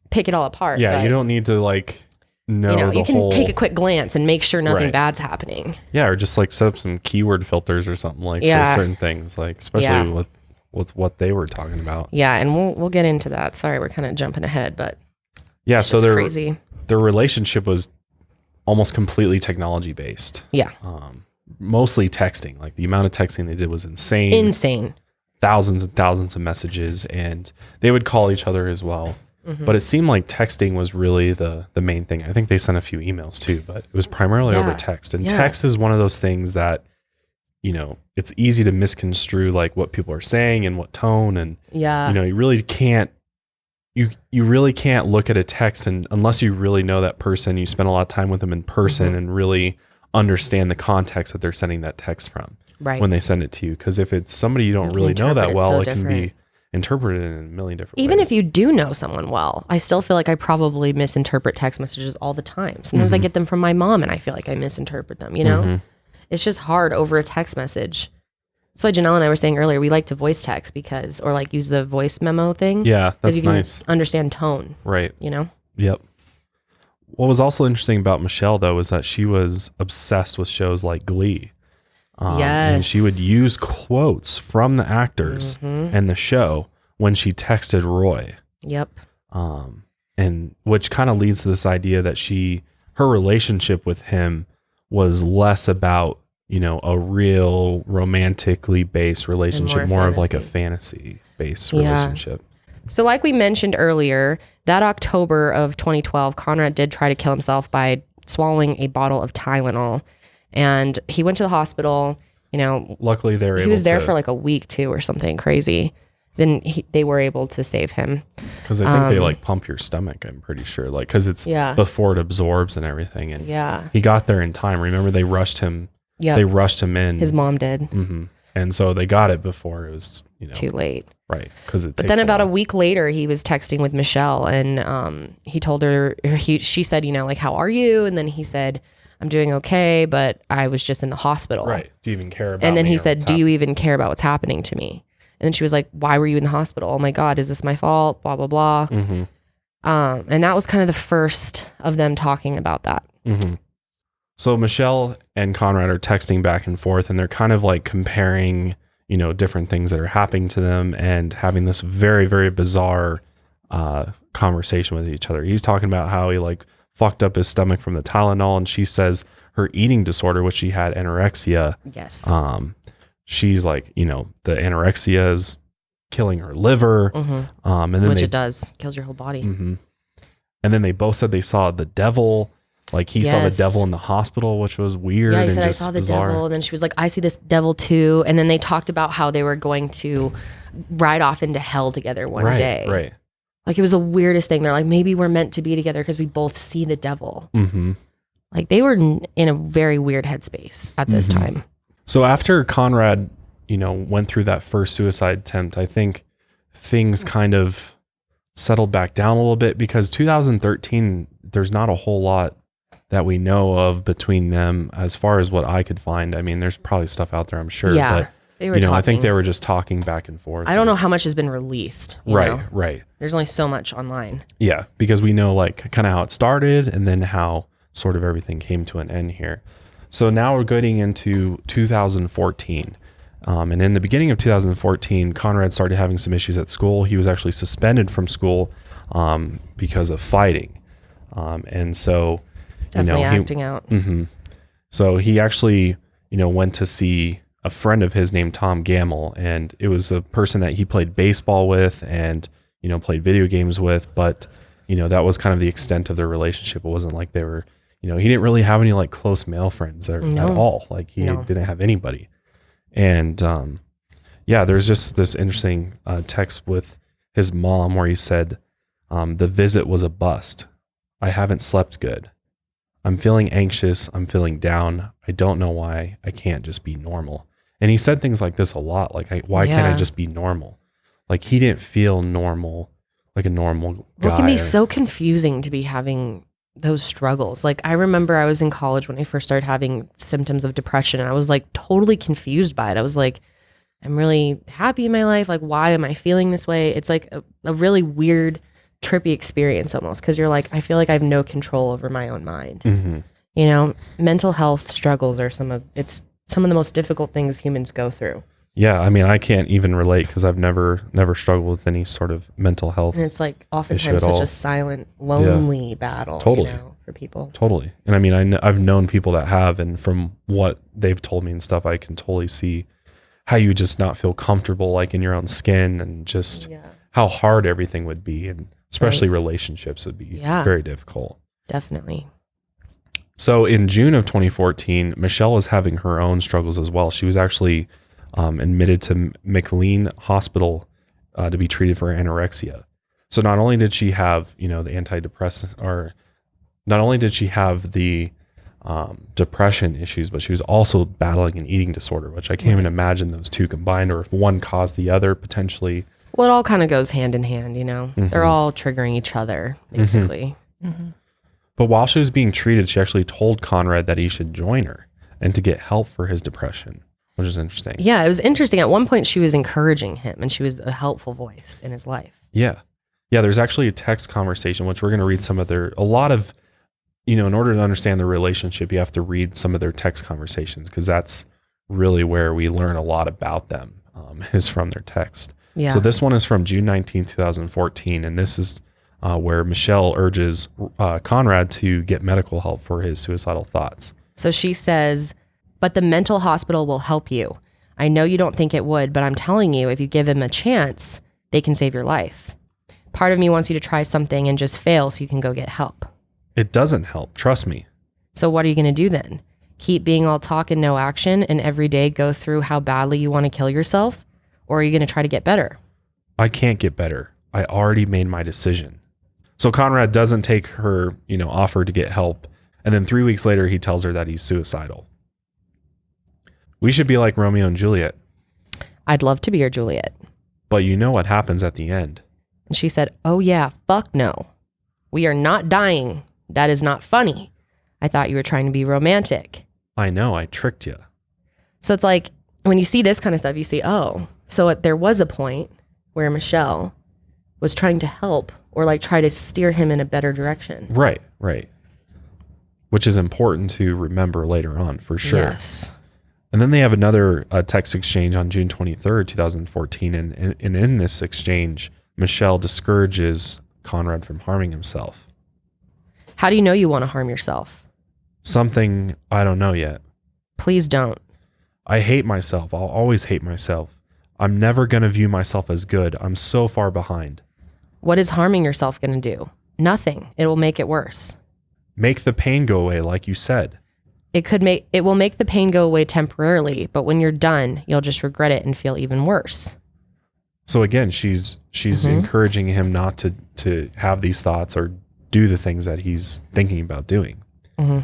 pick it all apart. Yeah. You don't need to like know, you know, you can take a quick glance and make sure nothing bad's happening. Yeah, or just like set up some keyword filters or something like for certain things, like especially with what they were talking about. Yeah, and we'll get into that. Sorry, we're kind of jumping ahead, but so crazy. Their relationship was almost completely technology based. Yeah. Mostly texting. Like the amount of texting they did was insane. Insane. Thousands and thousands of messages, and they would call each other as well. But it seemed like texting was really the main thing. I think they sent a few emails too, but it was primarily over text. And text is one of those things that, you know, it's easy to misconstrue like what people are saying and what tone. And, you know, you really can't look at a text and unless you really know that person, you spend a lot of time with them in person and really understand the context that they're sending that text from when they send it to you. Because if it's somebody you don't really know that well, it can be interpreted in a million different ways. Even if you do know someone well, I still feel like I probably misinterpret text messages all the time. Sometimes I get them from my mom and I feel like I misinterpret them, you know? It's just hard over a text message. That's why Janelle and I were saying earlier, we like to voice text or like use the voice memo thing. Yeah, that's nice. Understand tone. Right. You know? Yep. What was also interesting about Michelle, though, was that she was obsessed with shows like Glee. And she would use quotes from the actors and the show when she texted Roy. Yep. And which kind of leads to this idea that her relationship with him was less about, a real romantically based relationship, more of like a fantasy based relationship. So like we mentioned earlier, that October of 2012, Conrad did try to kill himself by swallowing a bottle of Tylenol, and he went to the hospital. Luckily he was there for like a week too or something crazy. Then they were able to save him. Because I think they like pump your stomach, I'm pretty sure. Like, because it's before it absorbs and everything. And he got there in time. Remember, they rushed him. Yeah. They rushed him in. His mom did. Mm-hmm. And so they got it before it was, too late. Right. But then about a week later, he was texting with Michelle, and he told her, she said, like, how are you? And then he said, I'm doing okay, but I was just in the hospital. Right. Do you even care about And then he said, do you even care about what's happening to me? And then she was like, why were you in the hospital? Oh my God, is this my fault? Blah, blah, blah. Mm-hmm. And that was kind of the first of them talking about that. Mm-hmm. So Michelle and Conrad are texting back and forth, and they're kind of like comparing, different things that are happening to them and having this very, very bizarre conversation with each other. He's talking about how he like fucked up his stomach from the Tylenol, and she says her eating disorder, which she had anorexia. Yes. She's like, the anorexia is killing her liver. Mm-hmm. And then which it does. Kills your whole body. Mm-hmm. And then they both said they saw the devil. Like he saw the devil in the hospital, which was weird. Yeah, he said, just I saw the bizarre. devil. And then she was like, I see this devil too. And then they talked about how they were going to ride off into hell together one day. Right. Like it was the weirdest thing. They're like, maybe we're meant to be together because we both see the devil. Mm-hmm. Like they were in a very weird headspace at this time. So after Conrad, went through that first suicide attempt, I think things kind of settled back down a little bit because 2013, there's not a whole lot that we know of between them as far as what I could find. I mean, there's probably stuff out there, I'm sure. Yeah, but, they were talking. I think they were just talking back and forth. I don't know how much has been released. Right. There's only so much online. Yeah, because we know like kind of how it started and then how sort of everything came to an end here. So now we're getting into 2014. And in the beginning of 2014, Conrad started having some issues at school. He was actually suspended from school because of fighting. And so, Definitely acting out. Mm-hmm. So he actually, went to see a friend of his named Tom Gamble. And it was a person that he played baseball with and, played video games with. But, that was kind of the extent of their relationship. It wasn't like they were, he didn't really have any like close male friends at all. Like he didn't have anybody. And there's just this interesting text with his mom where he said, the visit was a bust. I haven't slept good. I'm feeling anxious. I'm feeling down. I don't know why. I can't just be normal. And he said things like this a lot. Like, why can't I just be normal? Like he didn't feel normal, like a normal guy. It can be so confusing to be having those struggles. Like I remember I was in college when I first started having symptoms of depression, and I was like totally confused by it. I was like, I'm really happy in my life. Like, why am I feeling this way? It's like a really weird, trippy experience almost, because you're like, I feel like I have no control over my own mind. Mm-hmm. Mental health struggles are some of the most difficult things humans go through. Yeah, I mean, I can't even relate because I've never struggled with any sort of mental health. And it's like oftentimes such a silent, lonely battle. Totally. For people. Totally. And I mean, I've known people that have, and from what they've told me and stuff, I can totally see how you just not feel comfortable like in your own skin, and just how hard everything would be, and especially relationships would be very difficult. Definitely. So in June of 2014, Michelle was having her own struggles as well. She was actually admitted to McLean Hospital to be treated for anorexia. So not only did she have, the antidepressant, or not only did she have the depression issues, but she was also battling an eating disorder, which I can't even imagine those two combined, or if one caused the other potentially. Well, it all kind of goes hand in hand, Mm-hmm. They're all triggering each other, basically. Mm-hmm. But while she was being treated, she actually told Conrad that he should join her and to get help for his depression, which is interesting. Yeah, it was interesting. At one point, she was encouraging him, and she was a helpful voice in his life. Yeah. Yeah, there's actually a text conversation, which we're going to read a lot of, in order to understand the relationship, you have to read some of their text conversations, because that's really where we learn a lot about them, is from their text. Yeah. So this one is from June 19th, 2014, and this is where Michelle urges Conrad to get medical help for his suicidal thoughts. So she says, but the mental hospital will help you. I know you don't think it would, but I'm telling you, if you give them a chance, they can save your life. Part of me wants you to try something and just fail so you can go get help. It doesn't help. Trust me. So what are you going to do then? Keep being all talk and no action and every day go through how badly you want to kill yourself? Or are you going to try to get better? I can't get better. I already made my decision. So Conrad doesn't take her, offer to get help. And then 3 weeks later, he tells her that he's suicidal. We should be like Romeo and Juliet. I'd love to be your Juliet. But you know what happens at the end. And she said, oh yeah, fuck no. We are not dying. That is not funny. I thought you were trying to be romantic. I know, I tricked you. So it's like, when you see this kind of stuff, you see, oh, so there was a point where Michelle was trying to help or like try to steer him in a better direction. Right. Which is important to remember later on, for sure. Yes. And then they have another text exchange on June 23rd, 2014. And in this exchange, Michelle discourages Conrad from harming himself. How do you know you want to harm yourself? Something I don't know yet. Please don't. I hate myself. I'll always hate myself. I'm never going to view myself as good. I'm so far behind. What is harming yourself going to do? Nothing. It will make it worse. Make the pain go away, like you said. It will make the pain go away temporarily, but when you're done, you'll just regret it and feel even worse. So again, she's encouraging him not to have these thoughts or do the things that he's thinking about doing. Mm-hmm.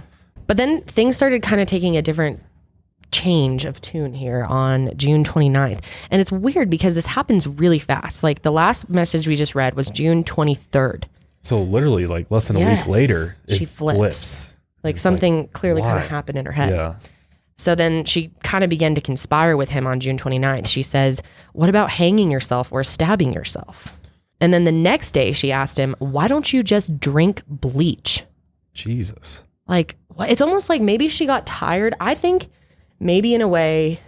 But then things started kind of taking a different change of tune here on June 29th. And it's weird because this happens really fast. Like the last message we just read was June 23rd. So literally like less than a week later, she flips. Like it's something clearly kind of happened in her head. Yeah. So then she kind of began to conspire with him on June 29th. She says, what about hanging yourself or stabbing yourself? And then the next day she asked him, why don't you just drink bleach? Jesus. Like, it's almost like maybe she got tired. I think maybe in a way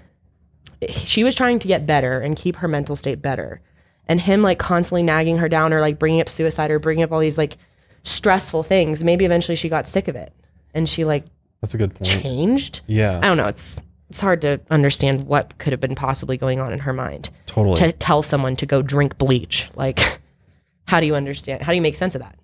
she was trying to get better and keep her mental state better. And him like constantly nagging her down or like bringing up suicide or bringing up all these like stressful things. Maybe eventually she got sick of it and she like that's a good point. Changed. Yeah. I don't know. It's hard to understand what could have been possibly going on in her mind. Totally. To tell someone to go drink bleach. Like, how do you understand? How do you make sense of that?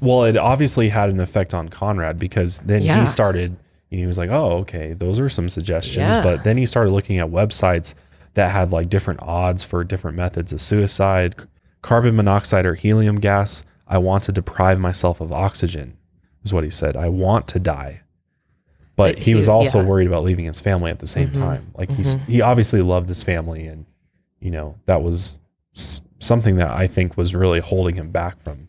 Well, it obviously had an effect on Conrad because then he started, he was like, oh, okay, those are some suggestions. Yeah. But then he started looking at websites that had like different odds for different methods of suicide, carbon monoxide or helium gas. I want to deprive myself of oxygen, is what he said. I want to die. But he was also worried about leaving his family at the same time. Like he obviously loved his family, and that was something that I think was really holding him back from.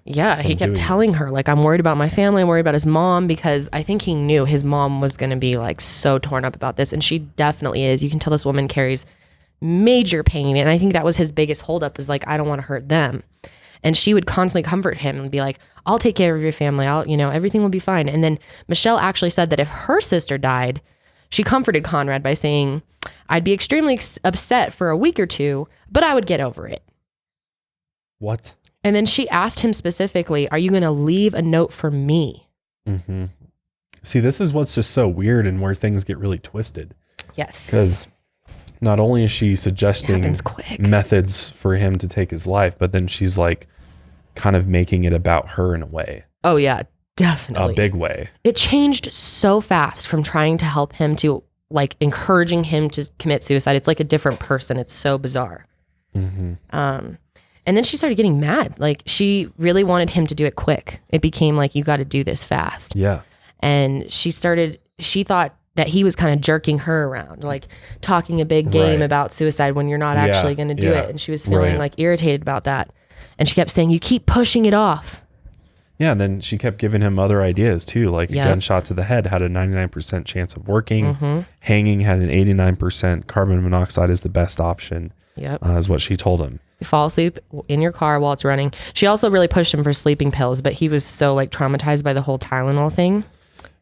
Yeah, he kept telling her, like, I'm worried about my family, I'm worried about his mom, because I think he knew his mom was going to be like so torn up about this, and she definitely is. You can tell this woman carries major pain, and I think that was his biggest holdup, is like, I don't want to hurt them. And she would constantly comfort him and be like, I'll take care of your family. Everything will be fine. And then Michelle actually said that if her sister died, she comforted Conrad by saying, I'd be extremely upset for a week or two, but I would get over it. What? And then she asked him specifically, are you going to leave a note for me? Mm-hmm. See, this is what's just so weird and where things get really twisted. Yes. Because not only is she suggesting methods for him to take his life, but then she's like kind of making it about her in a way. Oh, yeah, definitely. A big way. It changed so fast from trying to help him to like encouraging him to commit suicide. It's like a different person. It's so bizarre. Mm-hmm. And then she started getting mad. Like she really wanted him to do it quick. It became like, you got to do this fast. Yeah. And she thought that he was kind of jerking her around, like talking a big game about suicide when you're not actually going to do it. And she was feeling like irritated about that. And she kept saying, you keep pushing it off. Yeah. And then she kept giving him other ideas too. Like a gunshot to the head had a 99% chance of working. Mm-hmm. Hanging had an 89%. Carbon monoxide is the best option. Yep. Is what she told him. You fall asleep in your car while it's running. She also really pushed him for sleeping pills, but he was so like traumatized by the whole Tylenol thing.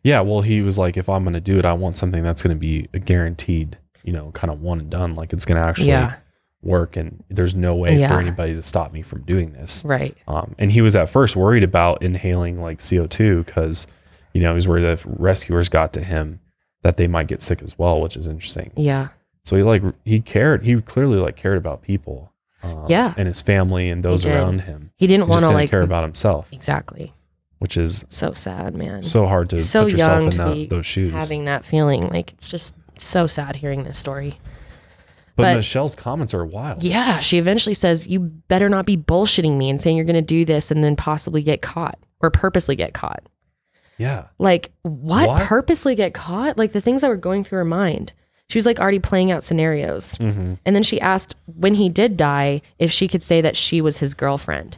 Yeah, well, he was like, if I'm going to do it, I want something that's going to be a guaranteed, kind of one and done. Like it's going to actually work, and there's no way for anybody to stop me from doing this. Right. And he was at first worried about inhaling like CO2 because, he was worried that if rescuers got to him that they might get sick as well, which is interesting. Yeah. So he clearly cared about people. And his family and those around him. He didn't want to care about himself. Exactly. Which is so sad, man. So hard to so put yourself young in those shoes. Having that feeling, like, it's just so sad hearing this story. But Michelle's comments are wild. Yeah, she eventually says, "You better not be bullshitting me and saying you're going to do this and then possibly get caught or purposely get caught." Yeah. Like, what? Purposely get caught? Like, the things that were going through her mind. She was like already playing out scenarios. Mm-hmm. And then she asked when he did die if she could say that she was his girlfriend.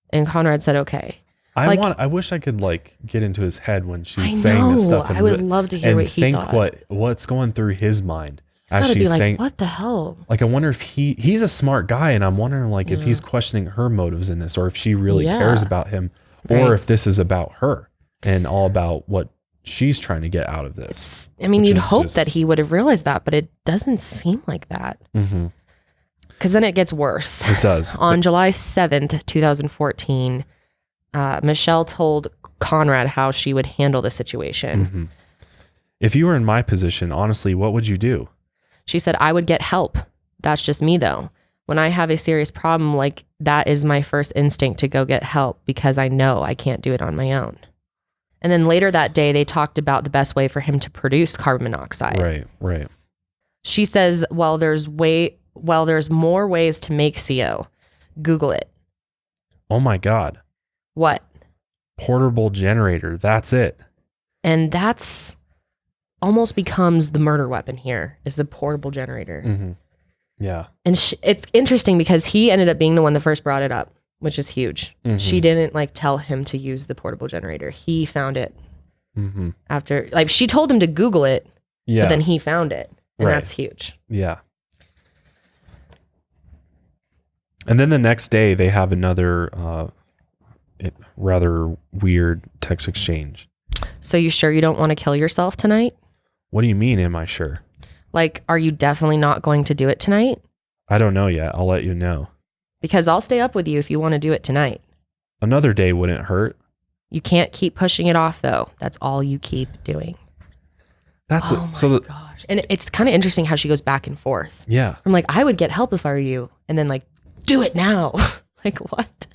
And Conrad said, okay. I wish I could get into his head when she's saying this stuff. I would love to hear what he thought. And think what's going through his mind as she's saying, what the hell? Like, I wonder if he's a smart guy, and I'm wondering if he's questioning her motives in this, or if she really cares about him, or if this is about her and all about what she's trying to get out of this. You'd hope that he would have realized that, but it doesn't seem like that. Mm-hmm. Because then it gets worse. It does. On July 7th, 2014, Michelle told Conrad how she would handle the situation. Mm-hmm. If you were in my position, honestly, what would you do? She said, I would get help. That's just me, though. When I have a serious problem, that is my first instinct to go get help because I know I can't do it on my own. And then later that day, they talked about the best way for him to produce carbon monoxide. Right. She says, well, there's more ways to make CO. Google it. Oh my God. What? Portable generator. That's it. And that's almost becomes the murder weapon here, is the portable generator. Mm-hmm. Yeah. And it's interesting because he ended up being the one that first brought it up, which is huge. Mm-hmm. She didn't tell him to use the portable generator. He found it after, she told him to Google it, but then he found it, and that's huge. Yeah. And then the next day they have another rather weird text exchange. So you sure you don't want to kill yourself tonight? What do you mean, am I sure? Are you definitely not going to do it tonight? I don't know yet. I'll let you know. Because I'll stay up with you if you want to do it tonight. Another day wouldn't hurt. You can't keep pushing it off, though. That's all you keep doing. Gosh. And it's kind of interesting how she goes back and forth. Yeah. I'm I would get help if I were you. And then do it now. What?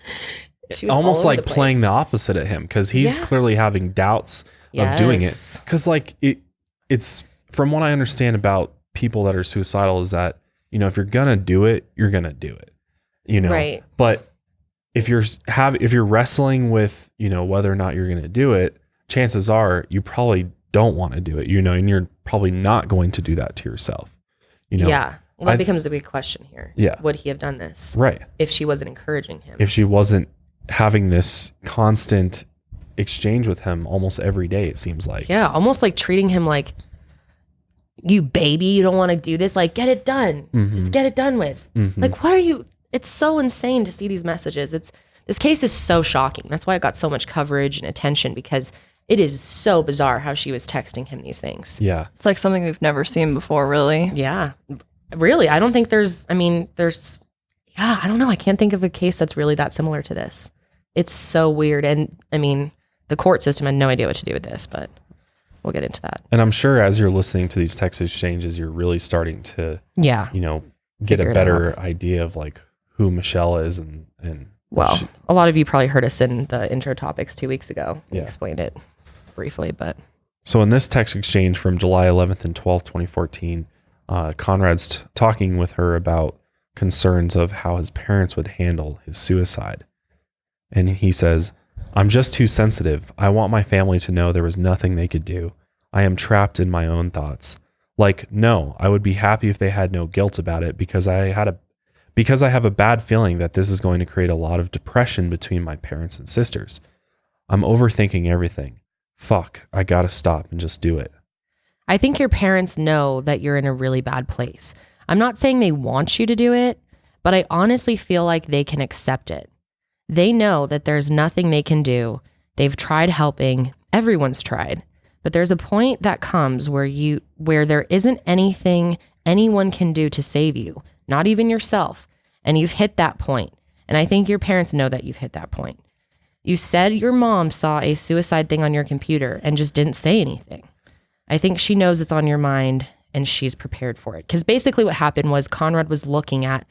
She was almost playing the opposite of him, because he's clearly having doubts of doing it. Because it's from what I understand about people that are suicidal is that, if you're going to do it, you're going to do it. Right. But if you're wrestling with, whether or not you're going to do it, chances are you probably don't want to do it, and you're probably not going to do that to yourself. Yeah. Well, that becomes the big question here. Yeah. Would he have done this? Right. If she wasn't encouraging him. If she wasn't having this constant exchange with him almost every day, it seems like. Yeah. Almost treating him like, you baby, you don't want to do this. Get it done. Mm-hmm. Just get it done with. Mm-hmm. What are you? It's so insane to see these messages. This case is so shocking. That's why it got so much coverage and attention, because it is so bizarre how she was texting him these things. Yeah. It's something we've never seen before, really. Yeah. Really. I don't think I don't know. I can't think of a case that's really that similar to this. It's so weird. And the court system had no idea what to do with this, but we'll get into that. And I'm sure as you're listening to these text exchanges, you're really starting to, get a better idea of who Michelle is and well, a lot of you probably heard us in the intro topics 2 weeks ago. We explained it briefly, but. So in this text exchange from July 11th and 12th, 2014, Conrad's talking with her about concerns of how his parents would handle his suicide. And he says, I'm just too sensitive. I want my family to know there was nothing they could do. I am trapped in my own thoughts. No, I would be happy if they had no guilt about it, because I have a bad feeling that this is going to create a lot of depression between my parents and sisters. I'm overthinking everything. Fuck, I gotta stop and just do it. I think your parents know that you're in a really bad place. I'm not saying they want you to do it, but I honestly feel like they can accept it. They know that there's nothing they can do. They've tried helping. Everyone's tried. But there's a point that comes where there isn't anything anyone can do to save you. not even yourself. And you've hit that point. And I think your parents know that you've hit that point. You said your mom saw a suicide thing on your computer and just didn't say anything. I think she knows it's on your mind and she's prepared for it. Because basically what happened was Conrad was looking at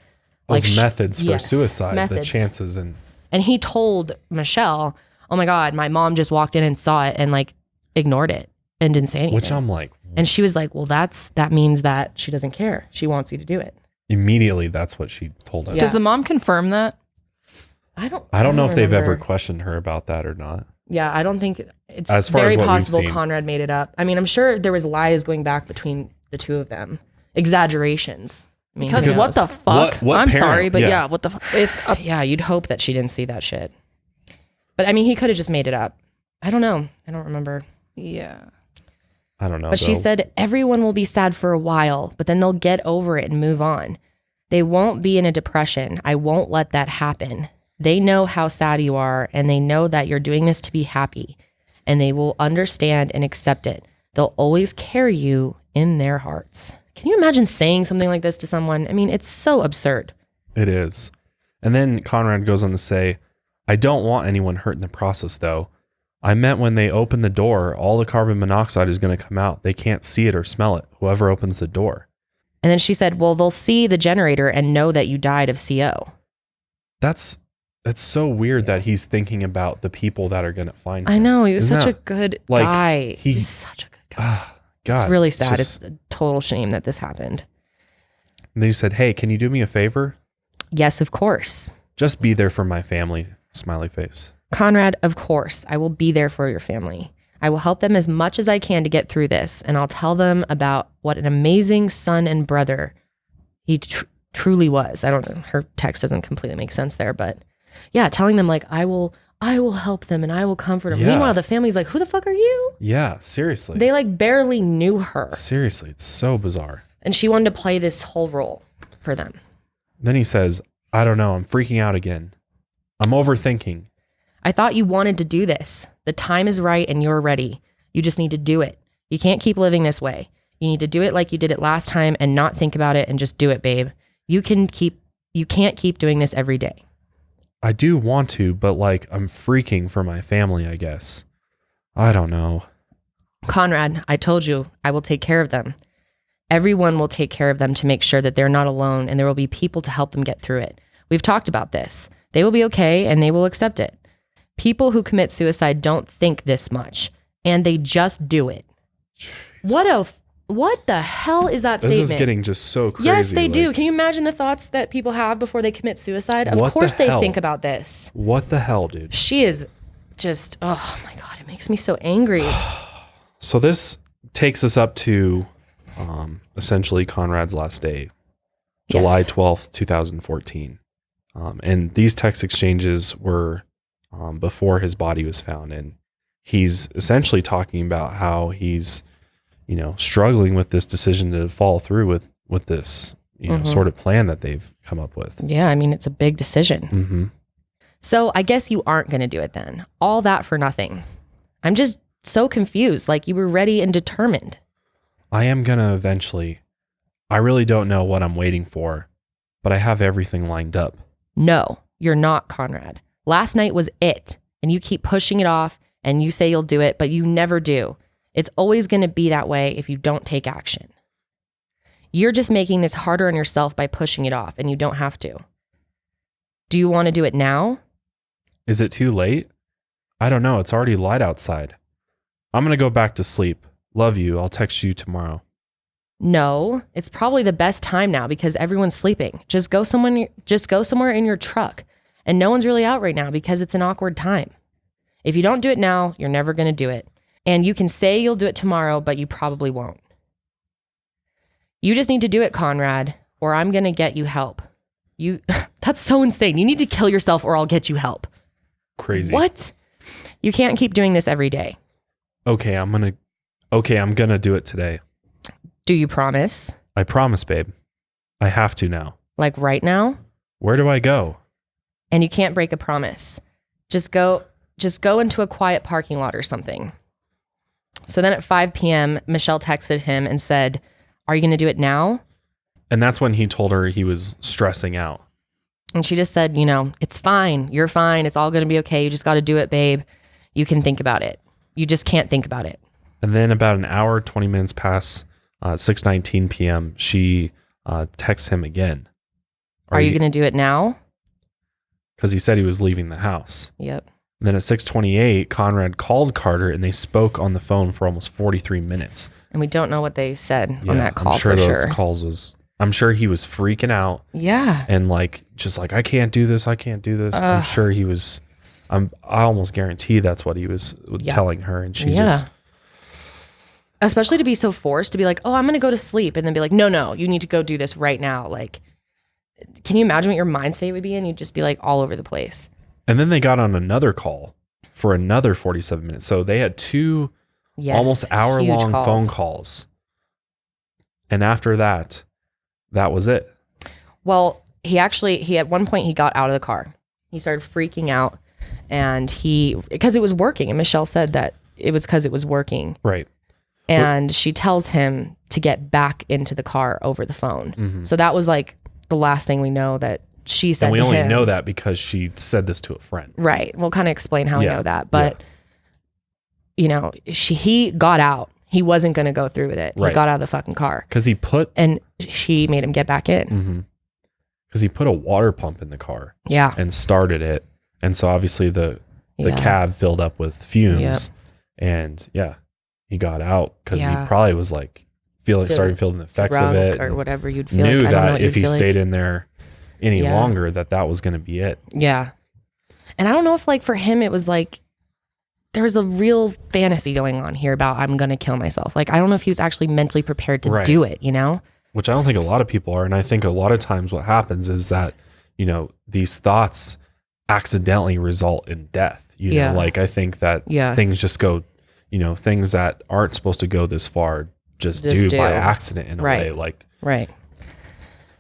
those methods for suicide, the chances. And he told Michelle, oh my God, my mom just walked in and saw it and like ignored it and didn't say anything. Which I'm like. And she was like, well, that means that she doesn't care. She wants you to do it. Immediately, that's what she told him. Yeah. Does the mom confirm that? I don't know if they've ever questioned her about that or not. Yeah, I don't think it's as far very as what possible we've seen. Conrad made it up. I mean, I'm sure there was lies going back between the two of them. Exaggerations. I mean, because what the fuck? What I'm parent? sorry, but yeah, what the fuck? Yeah, you'd hope that she didn't see that shit. But I mean, he could have just made it up. I don't know. I don't remember. Yeah. I don't know. But she said, everyone will be sad for a while, but then they'll get over it and move on. They won't be in a depression. I won't let that happen. They know how sad you are, and they know that you're doing this to be happy, and they will understand and accept it. They'll always carry you in their hearts. Can you imagine saying something like this to someone? I mean, it's so absurd. It is. And then Conrad goes on to say, I don't want anyone hurt in the process, though. I meant when they open the door, all the carbon monoxide is going to come out. They can't see it or smell it, whoever opens the door. And then she said, well, they'll see the generator and know that you died of CO. That's so weird that he's thinking about the people that are going to find him. I know. He was Isn't such that, a good like, guy. He's such a good guy. God, it's really sad. Just, It's a total shame that this happened. And then he said, hey, can you do me a favor? Yes, of course. Just be there for my family. Smiley face. Conrad, of course, I will be there for your family. I will help them as much as I can to get through this, and I'll tell them about what an amazing son and brother he truly was. I don't know, her text doesn't completely make sense there, but yeah, telling them like, I will help them and I will comfort them. Yeah. Meanwhile, the family's like, who the fuck are you? Yeah, seriously. They like barely knew her. Seriously, it's so bizarre. And she wanted to play this whole role for them. Then he says, I don't know, I'm freaking out again. I'm overthinking. I thought you wanted to do this. The time is right and you're ready. You just need to do it. You can't keep living this way. You need to do it like you did it last time and not think about it and just do it, babe. You can't keep doing this every day. I do want to, but like I'm freaking for my family, I guess. I don't know. Conrad, I told you I will take care of them. Everyone will take care of them to make sure that they're not alone and there will be people to help them get through it. We've talked about this. They will be okay and they will accept it. People who commit suicide don't think this much and they just do it. Jeez. What the hell is that this statement? This is getting just so crazy. Yes, they do. Can you imagine the thoughts that people have before they commit suicide? Of course they think about this. What the hell, dude? She is just, oh my God, it makes me so angry. So this takes us up to essentially Conrad's last day, July 12th, 2014. And these text exchanges were before his body was found. And he's essentially talking about how he's, struggling with this decision to follow through with this, sort of plan that they've come up with. Yeah, I mean, it's a big decision. Mm-hmm. So I guess you aren't going to do it then. All that for nothing. I'm just so confused. Like you were ready and determined. I am going to eventually. I really don't know what I'm waiting for, but I have everything lined up. No, you're not, Conrad. Last night was it, and you keep pushing it off, and you say you'll do it, but you never do. It's always going to be that way if you don't take action. You're just making this harder on yourself by pushing it off, and you don't have to. Do you want to do it now? Is it too late? I don't know. It's already light outside. I'm going to go back to sleep. Love you. I'll text you tomorrow. No, it's probably the best time now because everyone's sleeping. Just go somewhere in your truck. And no one's really out right now because it's an awkward time. If you don't do it now, you're never going to do it. And you can say you'll do it tomorrow, but you probably won't. You just need to do it, Conrad, or I'm going to get you help. That's so insane. You need to kill yourself or I'll get you help. Crazy. What? You can't keep doing this every day. Okay, I'm going to do it today. Do you promise? I promise, babe. I have to now. Like right now? Where do I go? And you can't break a promise. Just go into a quiet parking lot or something. So then at 5 p.m., Michelle texted him and said, are you going to do it now? And that's when he told her he was stressing out. And she just said, it's fine. You're fine. It's all going to be okay. You just got to do it, babe. You can think about it. You just can't think about it. And then about an hour, 20 minutes past 6:19 p.m., she texts him again. Are you going to do it now? Because he said he was leaving the house. Yep. And then at 6:28, Conrad called Carter and they spoke on the phone for almost 43 minutes. And we don't know what they said on that call. I'm sure he was freaking out. Yeah. And just I can't do this. I can't do this. I'm sure he was, I almost guarantee that's what he was telling her. And she just. Especially to be so forced to be like, oh, I'm going to go to sleep. And then be like, no, you need to go do this right now. Like, can you imagine what your mind state would be? And you'd just be like all over the place. And then they got on another call for another 47 minutes. So they had two almost hour-long phone calls. And after that was it. Well, he at one point he got out of the car. He started freaking out and because it was working. And Michelle said that it was because it was working. Right. And she tells him to get back into the car over the phone. Mm-hmm. So that was the last thing we know that she said. And we to only him. know that because she said this to a friend. Right. We'll kind of explain how we know that. But, he got out. He wasn't going to go through with it. Right. He got out of the fucking car. And she made him get back in. Because he put a water pump in the car. Yeah. And started it. And so obviously the cab filled up with fumes. Yep. And he got out because he probably was started feeling the effects of it. Or whatever you'd feel knew that if he stayed in there any longer, that was going to be it. Yeah. And I don't know if for him, it was there was a real fantasy going on here about I'm going to kill myself. I don't know if he was actually mentally prepared to do it, Which I don't think a lot of people are. And I think a lot of times what happens is that, these thoughts accidentally result in death. I think that things just go, things that aren't supposed to go this far just do by accident in a way. Right.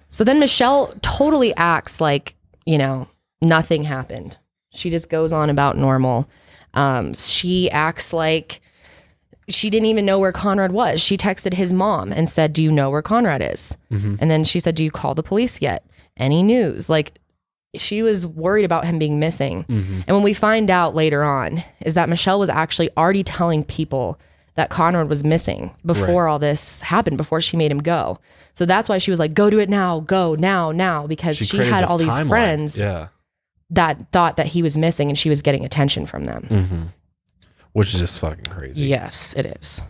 So then Michelle totally acts nothing happened. She just goes on about normal. She acts like she didn't even know where Conrad was. She texted his mom and said, do you know where Conrad is? Mm-hmm. And then she said, do you call the police yet? Any news? She was worried about him being missing. Mm-hmm. And when we find out later on is that Michelle was actually already telling people that Conrad was missing before all this happened, before she made him go. So that's why she was like, go do it now, go now, because she had all these friends that thought that he was missing and she was getting attention from them. Mm-hmm. Which is just fucking crazy. Yes, it is.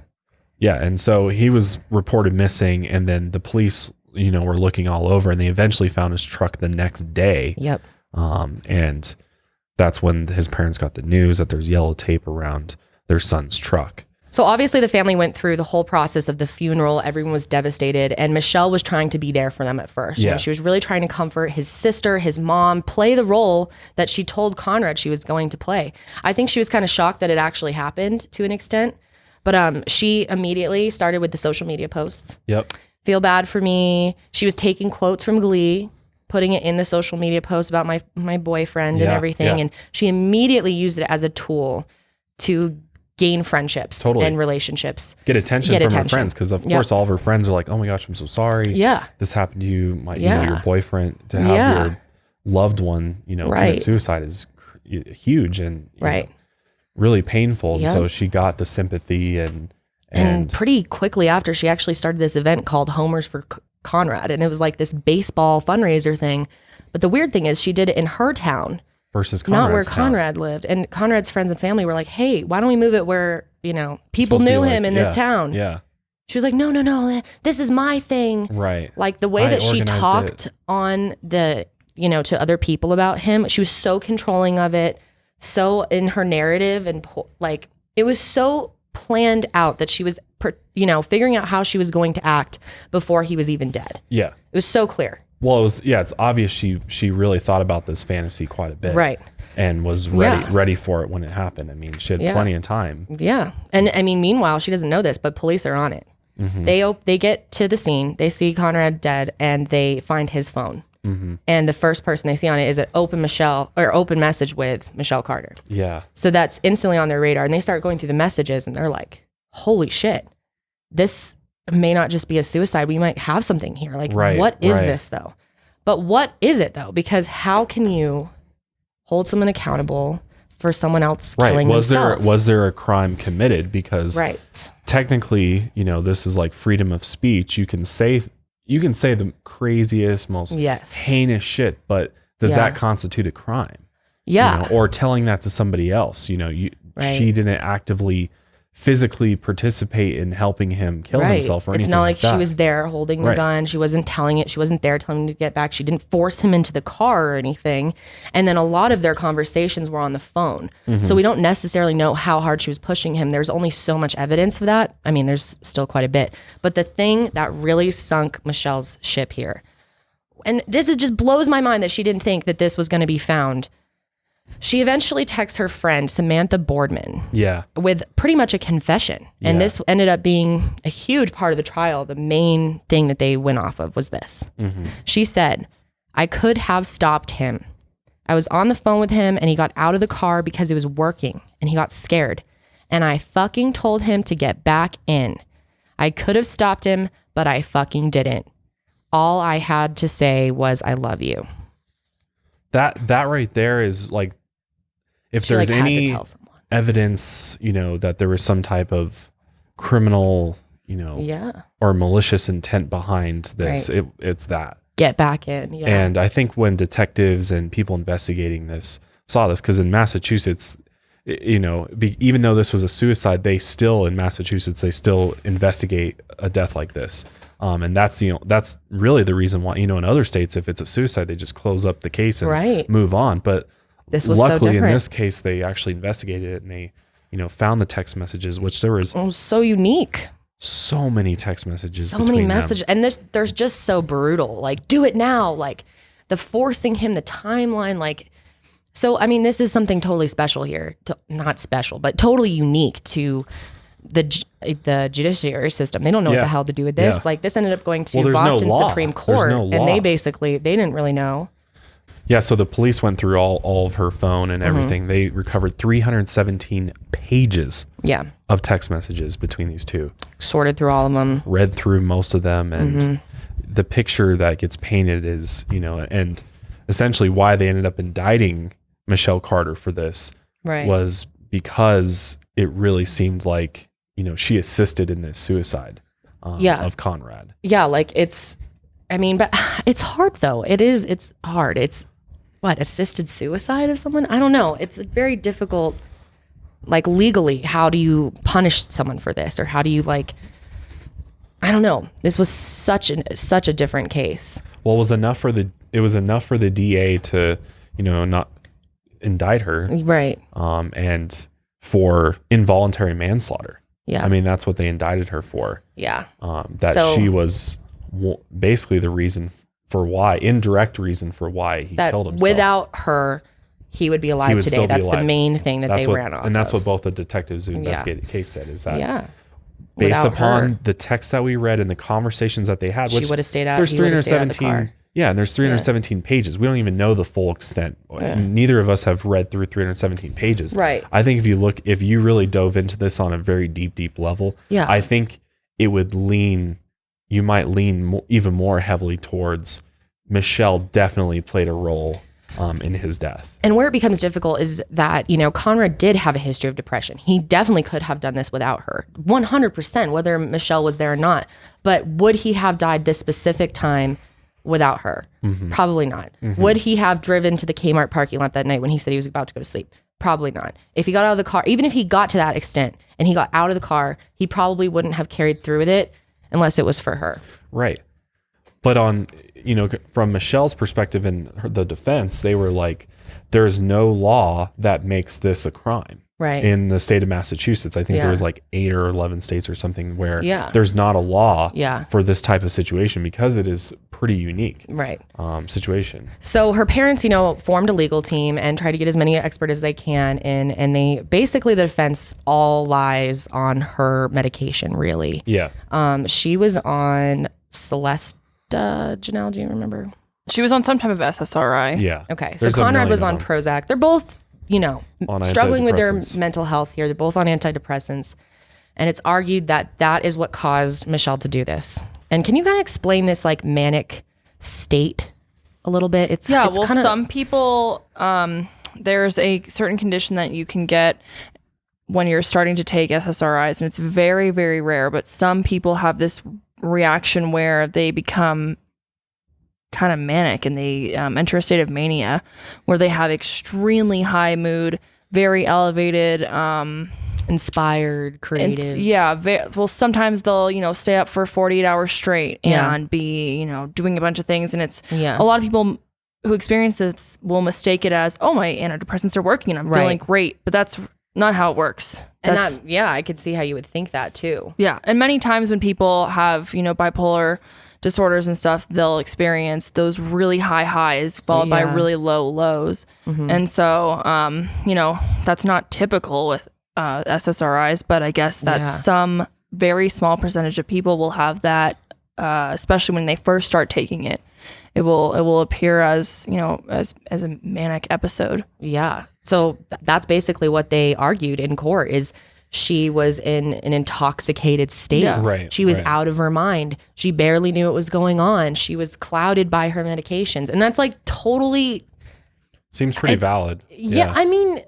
Yeah. And so he was reported missing and then the police, were looking all over and they eventually found his truck the next day. Yep. And that's when his parents got the news that there's yellow tape around their son's truck. So obviously the family went through the whole process of the funeral. Everyone was devastated and Michelle was trying to be there for them at first. Yeah. She was really trying to comfort his sister, his mom, play the role that she told Conrad she was going to play. I think she was kind of shocked that it actually happened to an extent, but she immediately started with the social media posts. Yep. Feel bad for me. She was taking quotes from Glee, putting it in the social media post about my boyfriend and everything. Yeah. And she immediately used it as a tool to gain friendships and relationships. Get attention from her friends. Because of course all of her friends are like, oh my gosh, I'm so sorry. Yeah. This happened to you. Your boyfriend, to have your loved one, commit suicide is huge and really painful. And so she got the sympathy and pretty quickly after, she actually started this event called Homers for Conrad. And it was this baseball fundraiser thing. But the weird thing is she did it in her town. Versus Conrad's not where town. Conrad lived. And Conrad's friends and family were like, hey, why don't we move it where, people knew him in this town. Yeah. She was like, no, this is my thing. Right. The way that she talked on the, to other people about him, she was so controlling of it, so in her narrative and it was so planned out that she was, figuring out how she was going to act before he was even dead. Yeah. It was so clear. Well, it's obvious she really thought about this fantasy quite a bit. Right. And was ready for it when it happened. I mean, she had plenty of time. Yeah. And I mean, meanwhile, she doesn't know this, but police are on it. Mm-hmm. They get to the scene, they see Conrad dead, and they find his phone. Mm-hmm. And the first person they see on it is an open message with Michelle Carter. Yeah. So that's instantly on their radar. And they start going through the messages and they're like, holy shit. may not just be a suicide. We might have something here. Like, what is this though? But what is it though? Because how can you hold someone accountable for someone else killing themselves? Was there a crime committed? Because technically, this is like freedom of speech. You can say the craziest, most heinous shit, but does that constitute a crime? Yeah. Or telling that to somebody else, she didn't actively physically participate in helping him kill himself or anything. It's not like that. She was there holding the gun. She wasn't telling it. She wasn't there telling him to get back. She didn't force him into the car or anything. And then a lot of their conversations were on the phone. So we don't necessarily know how hard she was pushing him. There's only so much evidence for that. I mean, there's still quite a bit. But the thing that really sunk Michelle's ship here, and this just blows my mind that she didn't think that this was going to be found. She eventually texts her friend, Samantha Boardman, with pretty much a confession. And this ended up being a huge part of the trial. The main thing that they went off of was this. She said, I could have stopped him. I was on the phone with him and he got out of the car because he was working and he got scared. And I fucking told him to get back in. I could have stopped him, but I fucking didn't. All I had to say was, I love you. That right there is like, if there's any evidence, that there was some type of criminal, or malicious intent behind this, it's that. Get back in. Yeah. And I think when detectives and people investigating this saw this, because in Massachusetts, even though this was a suicide, in Massachusetts, they still investigate a death like this. And that's really the reason why, in other states, if it's a suicide, they just close up the case and move on. But this was luckily so in this case, they actually investigated it and they, found the text messages, which there was so unique. So many text messages. So many messages. And there's just so brutal. Like, do it now. Like the forcing him, the timeline, like, so, I mean, this is something totally special here. Not special, but totally unique to the judiciary system. They don't know what the hell to do with this. Like, this ended up going to Boston Supreme Court, and they didn't really know. Yeah, so the police went through all of her phone and everything. They recovered 317 pages of text messages between these two. Sorted through all of them. Read through most of them. And the picture that gets painted is, and essentially why they ended up indicting Michelle Carter for this was because it really seemed like, she assisted in this suicide of Conrad. Yeah, like but it's hard though. It's hard. It's assisted suicide of someone? I don't know. It's very difficult, like legally, how do you punish someone for this? Or how do you I don't know. This was such a different case. Well, it was enough for the DA to, not indict her. Right. And for involuntary manslaughter. Yeah. I mean, that's what they indicted her for. Yeah. She was basically the reason for why, indirect reason for why he killed himself. Without her, he would be alive today. That's the main thing that ran off. And that's what both the detectives who investigated the case said, is that Without based upon her, the text that we read and the conversations that they had, she would have stayed out. There's 317. Yeah, and there's 317 pages. We don't even know the full extent. Neither of us have read through 317 pages. Right. I think if you really dove into this on a very deep level, I think it would you might lean even more heavily towards Michelle definitely played a role in his death. And where it becomes difficult is that, Conrad did have a history of depression. He definitely could have done this without her, 100%, whether Michelle was there or not. But would he have died this specific time without her? Probably not. Would he have driven to the Kmart parking lot that night when he said he was about to go to sleep? Probably not. If he got out of the car, even if he got to that extent and he got out of the car, he probably wouldn't have carried through with it unless it was for her. Right. But from Michelle's perspective and the defense, they were like, there's no law that makes this a crime. Right. In the state of Massachusetts. I think there was 8 or 11 states or something where there's not a law for this type of situation because it is pretty unique. Right. Situation. So her parents, formed a legal team and tried to get as many experts as they can in, and they basically, the defense all lies on her medication, really. Yeah. She was on Celesta, Janelle, do you remember? She was on some type of SSRI. Yeah. Okay. So Conrad was on Prozac. They're both, struggling with their mental health here. They're both on antidepressants. And it's argued that that is what caused Michelle to do this. And can you kind of explain this like manic state a little bit? It's kinda... some people, there's a certain condition that you can get when you're starting to take SSRIs, and it's very, very rare, but some people have this reaction where they become kind of manic and they enter a state of mania where they have extremely high mood, very elevated, inspired, creative. Well, sometimes they'll, stay up for 48 hours straight and be, doing a bunch of things. And it's a lot of people who experience this will mistake it as, oh, my antidepressants are working and I'm feeling great. But that's not how it works. I could see how you would think that too. Yeah. And many times when people have, bipolar disorders and stuff, they'll experience those really high highs followed by really low lows. Mm-hmm. And so, that's not typical with SSRIs, but I guess that some very small percentage of people will have that, especially when they first start taking it. It will appear as as a manic episode. Yeah. So that's basically what they argued in court is she was in an intoxicated state. Yeah. Right. She was out of her mind. She barely knew what was going on. She was clouded by her medications. And that's like totally... Seems pretty valid. Yeah. I mean,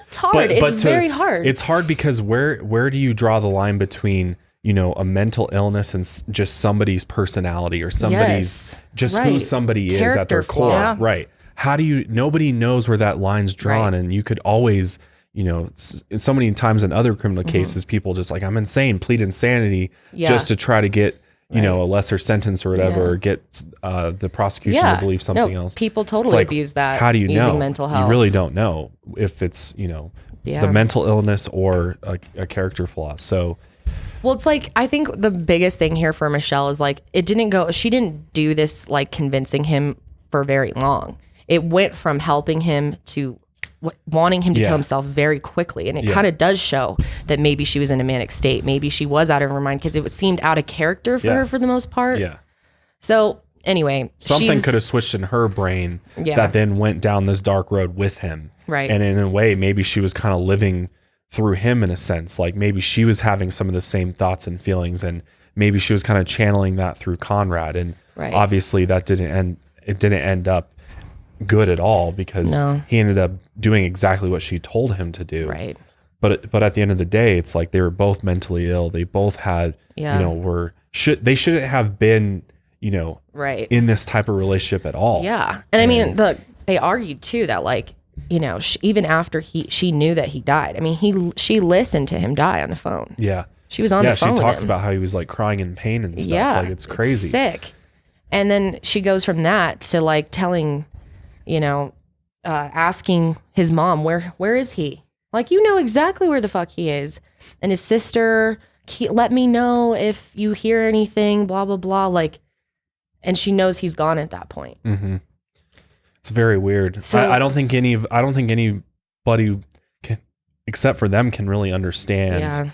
it's hard. It's very hard. It's hard because where do you draw the line between... a mental illness and just somebody's personality or somebody's who somebody is at their core. Yeah. Right. How do you, nobody knows where that line's drawn. And you could always, so many times in other criminal cases, people just like, I'm insane, plead insanity just to try to get, a lesser sentence or whatever, or get the prosecution to believe something else. People totally abuse that. How do you know? Mental health. You really don't know if it's, the mental illness or a character flaw. So, well, it's like, I think the biggest thing here for Michelle is like, she didn't do this like convincing him for very long. It went from helping him to wanting him to kill himself very quickly. And it kind of does show that maybe she was in a manic state. Maybe she was out of her mind because it seemed out of character for her for the most part. Yeah. So anyway, something could have switched in her brain that then went down this dark road with him. Right. And in a way, maybe she was kind of living through him in a sense. Like maybe she was having some of the same thoughts and feelings, and maybe she was kind of channeling that through Conrad. And obviously that didn't end up good at all because he ended up doing exactly what she told him to do. Right. But at the end of the day, it's like they were both mentally ill. They both had, they shouldn't have been, in this type of relationship at all. Yeah. And I mean, they argued too that like, even after she knew that he died. I mean, she listened to him die on the phone. Yeah. She was on the phone she with talks him. about how he was like crying in pain and stuff. Yeah. Like it's crazy. Sick. And then she goes from that to like telling, asking his mom, where is he? Like, exactly where the fuck he is. And his sister, let me know if you hear anything, blah, blah, blah. Like, and she knows he's gone at that point. Mm-hmm. It's very weird. So, I don't think anybody can, except for them, can really understand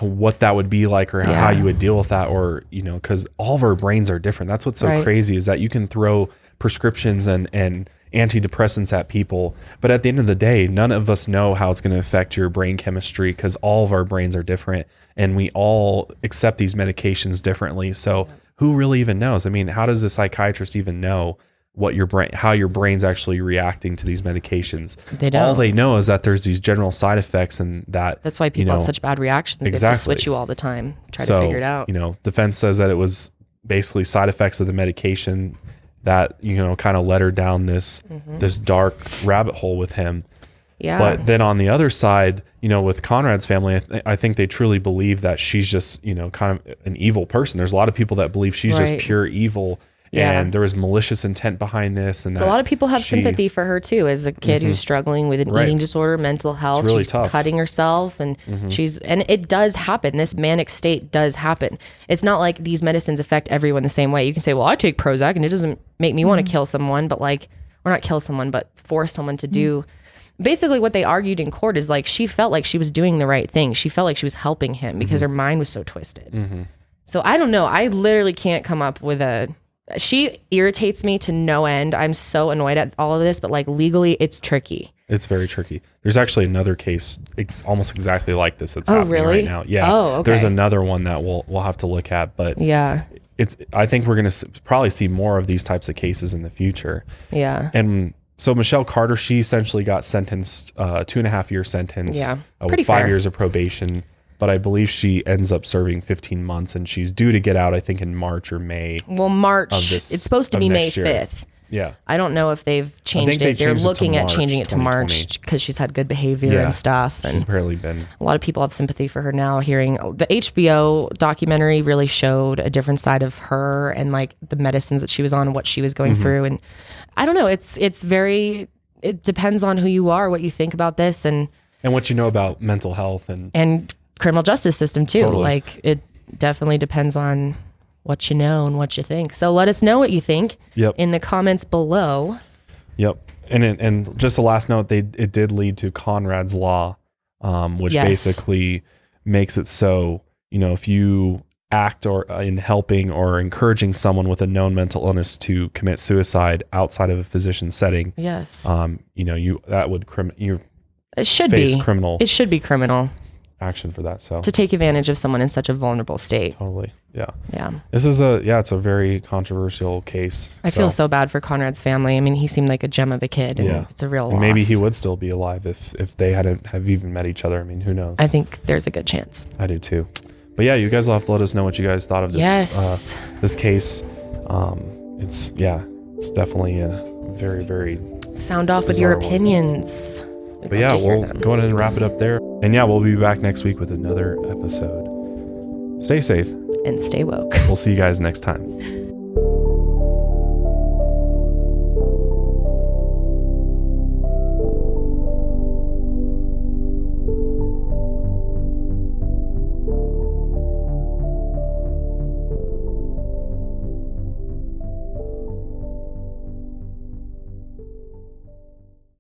what that would be like or how you would deal with that, or because all of our brains are different. That's what's so crazy is that you can throw prescriptions and antidepressants at people, but at the end of the day, none of us know how it's going to affect your brain chemistry because all of our brains are different and we all accept these medications differently. So who really even knows? I mean, how does a psychiatrist even know what how your brain's actually reacting to these medications? They don't. All they know is that there's these general side effects, and that's why people have such bad reactions. They have to switch you all the time, try to figure it out. Defense says that it was basically side effects of the medication that kind of led her down this dark rabbit hole with him. Yeah. But then on the other side, with Conrad's family, I think they truly believe that she's just kind of an evil person. There's a lot of people that believe she's just pure evil. Yeah. And there was malicious intent behind this, and that a lot of people have sympathy for her too, as a kid who's struggling with an eating disorder, mental health. It's really she's tough. Cutting herself, and and it does happen. This manic state does happen. It's not like these medicines affect everyone the same way. You can say, "Well, I take Prozac, and it doesn't make me want to kill someone," but or not kill someone, but force someone to do. Basically, what they argued in court is like she felt like she was doing the right thing. She felt like she was helping him because her mind was so twisted. So I don't know. I literally can't come up with she irritates me to no end. I'm so annoyed at all of this, but legally it's tricky. It's very tricky. There's actually another case almost exactly like this that's happening really? right now. Yeah. Oh, okay. There's another one that we'll have to look at, but yeah, I think we're going to probably see more of these types of cases in the future. Yeah. And so Michelle Carter, she essentially got sentenced 2.5 year sentence. Yeah. With 5 years of probation. But I believe she ends up serving 15 months, and she's due to get out, I think, in March or May. Well, March. It's supposed to be May 5th. Yeah. I don't know if they've changed it. They're looking at changing it to March because she's had good behavior and stuff. And she's apparently been. A lot of people have sympathy for her now. Hearing the HBO documentary really showed a different side of her and like the medicines that she was on, what she was going through. And I don't know. It depends on who you are, what you think about this, and what you know about mental health and criminal justice system too. Totally. Like it definitely depends on what you know and what you think. So let us know what you think in the comments below. Yep. And just a last note, it did lead to Conrad's law, which basically makes it so, if you act or in helping or encouraging someone with a known mental illness to commit suicide outside of a physician setting, that would it should be criminal action for that. So to take advantage of someone in such a vulnerable state. Totally. Yeah. Yeah. This is it's a very controversial case. I feel so bad for Conrad's family. I mean, he seemed like a gem of a kid, and it's a real loss. Maybe he would still be alive if they hadn't have even met each other. I mean, who knows? I think there's a good chance. I do too. But yeah, you guys will have to let us know what you guys thought of this this case. It's definitely a very, very sound off with your opinions. But yeah, we'll go ahead and wrap it up there. And yeah, we'll be back next week with another episode. Stay safe. And stay woke. We'll see you guys next time.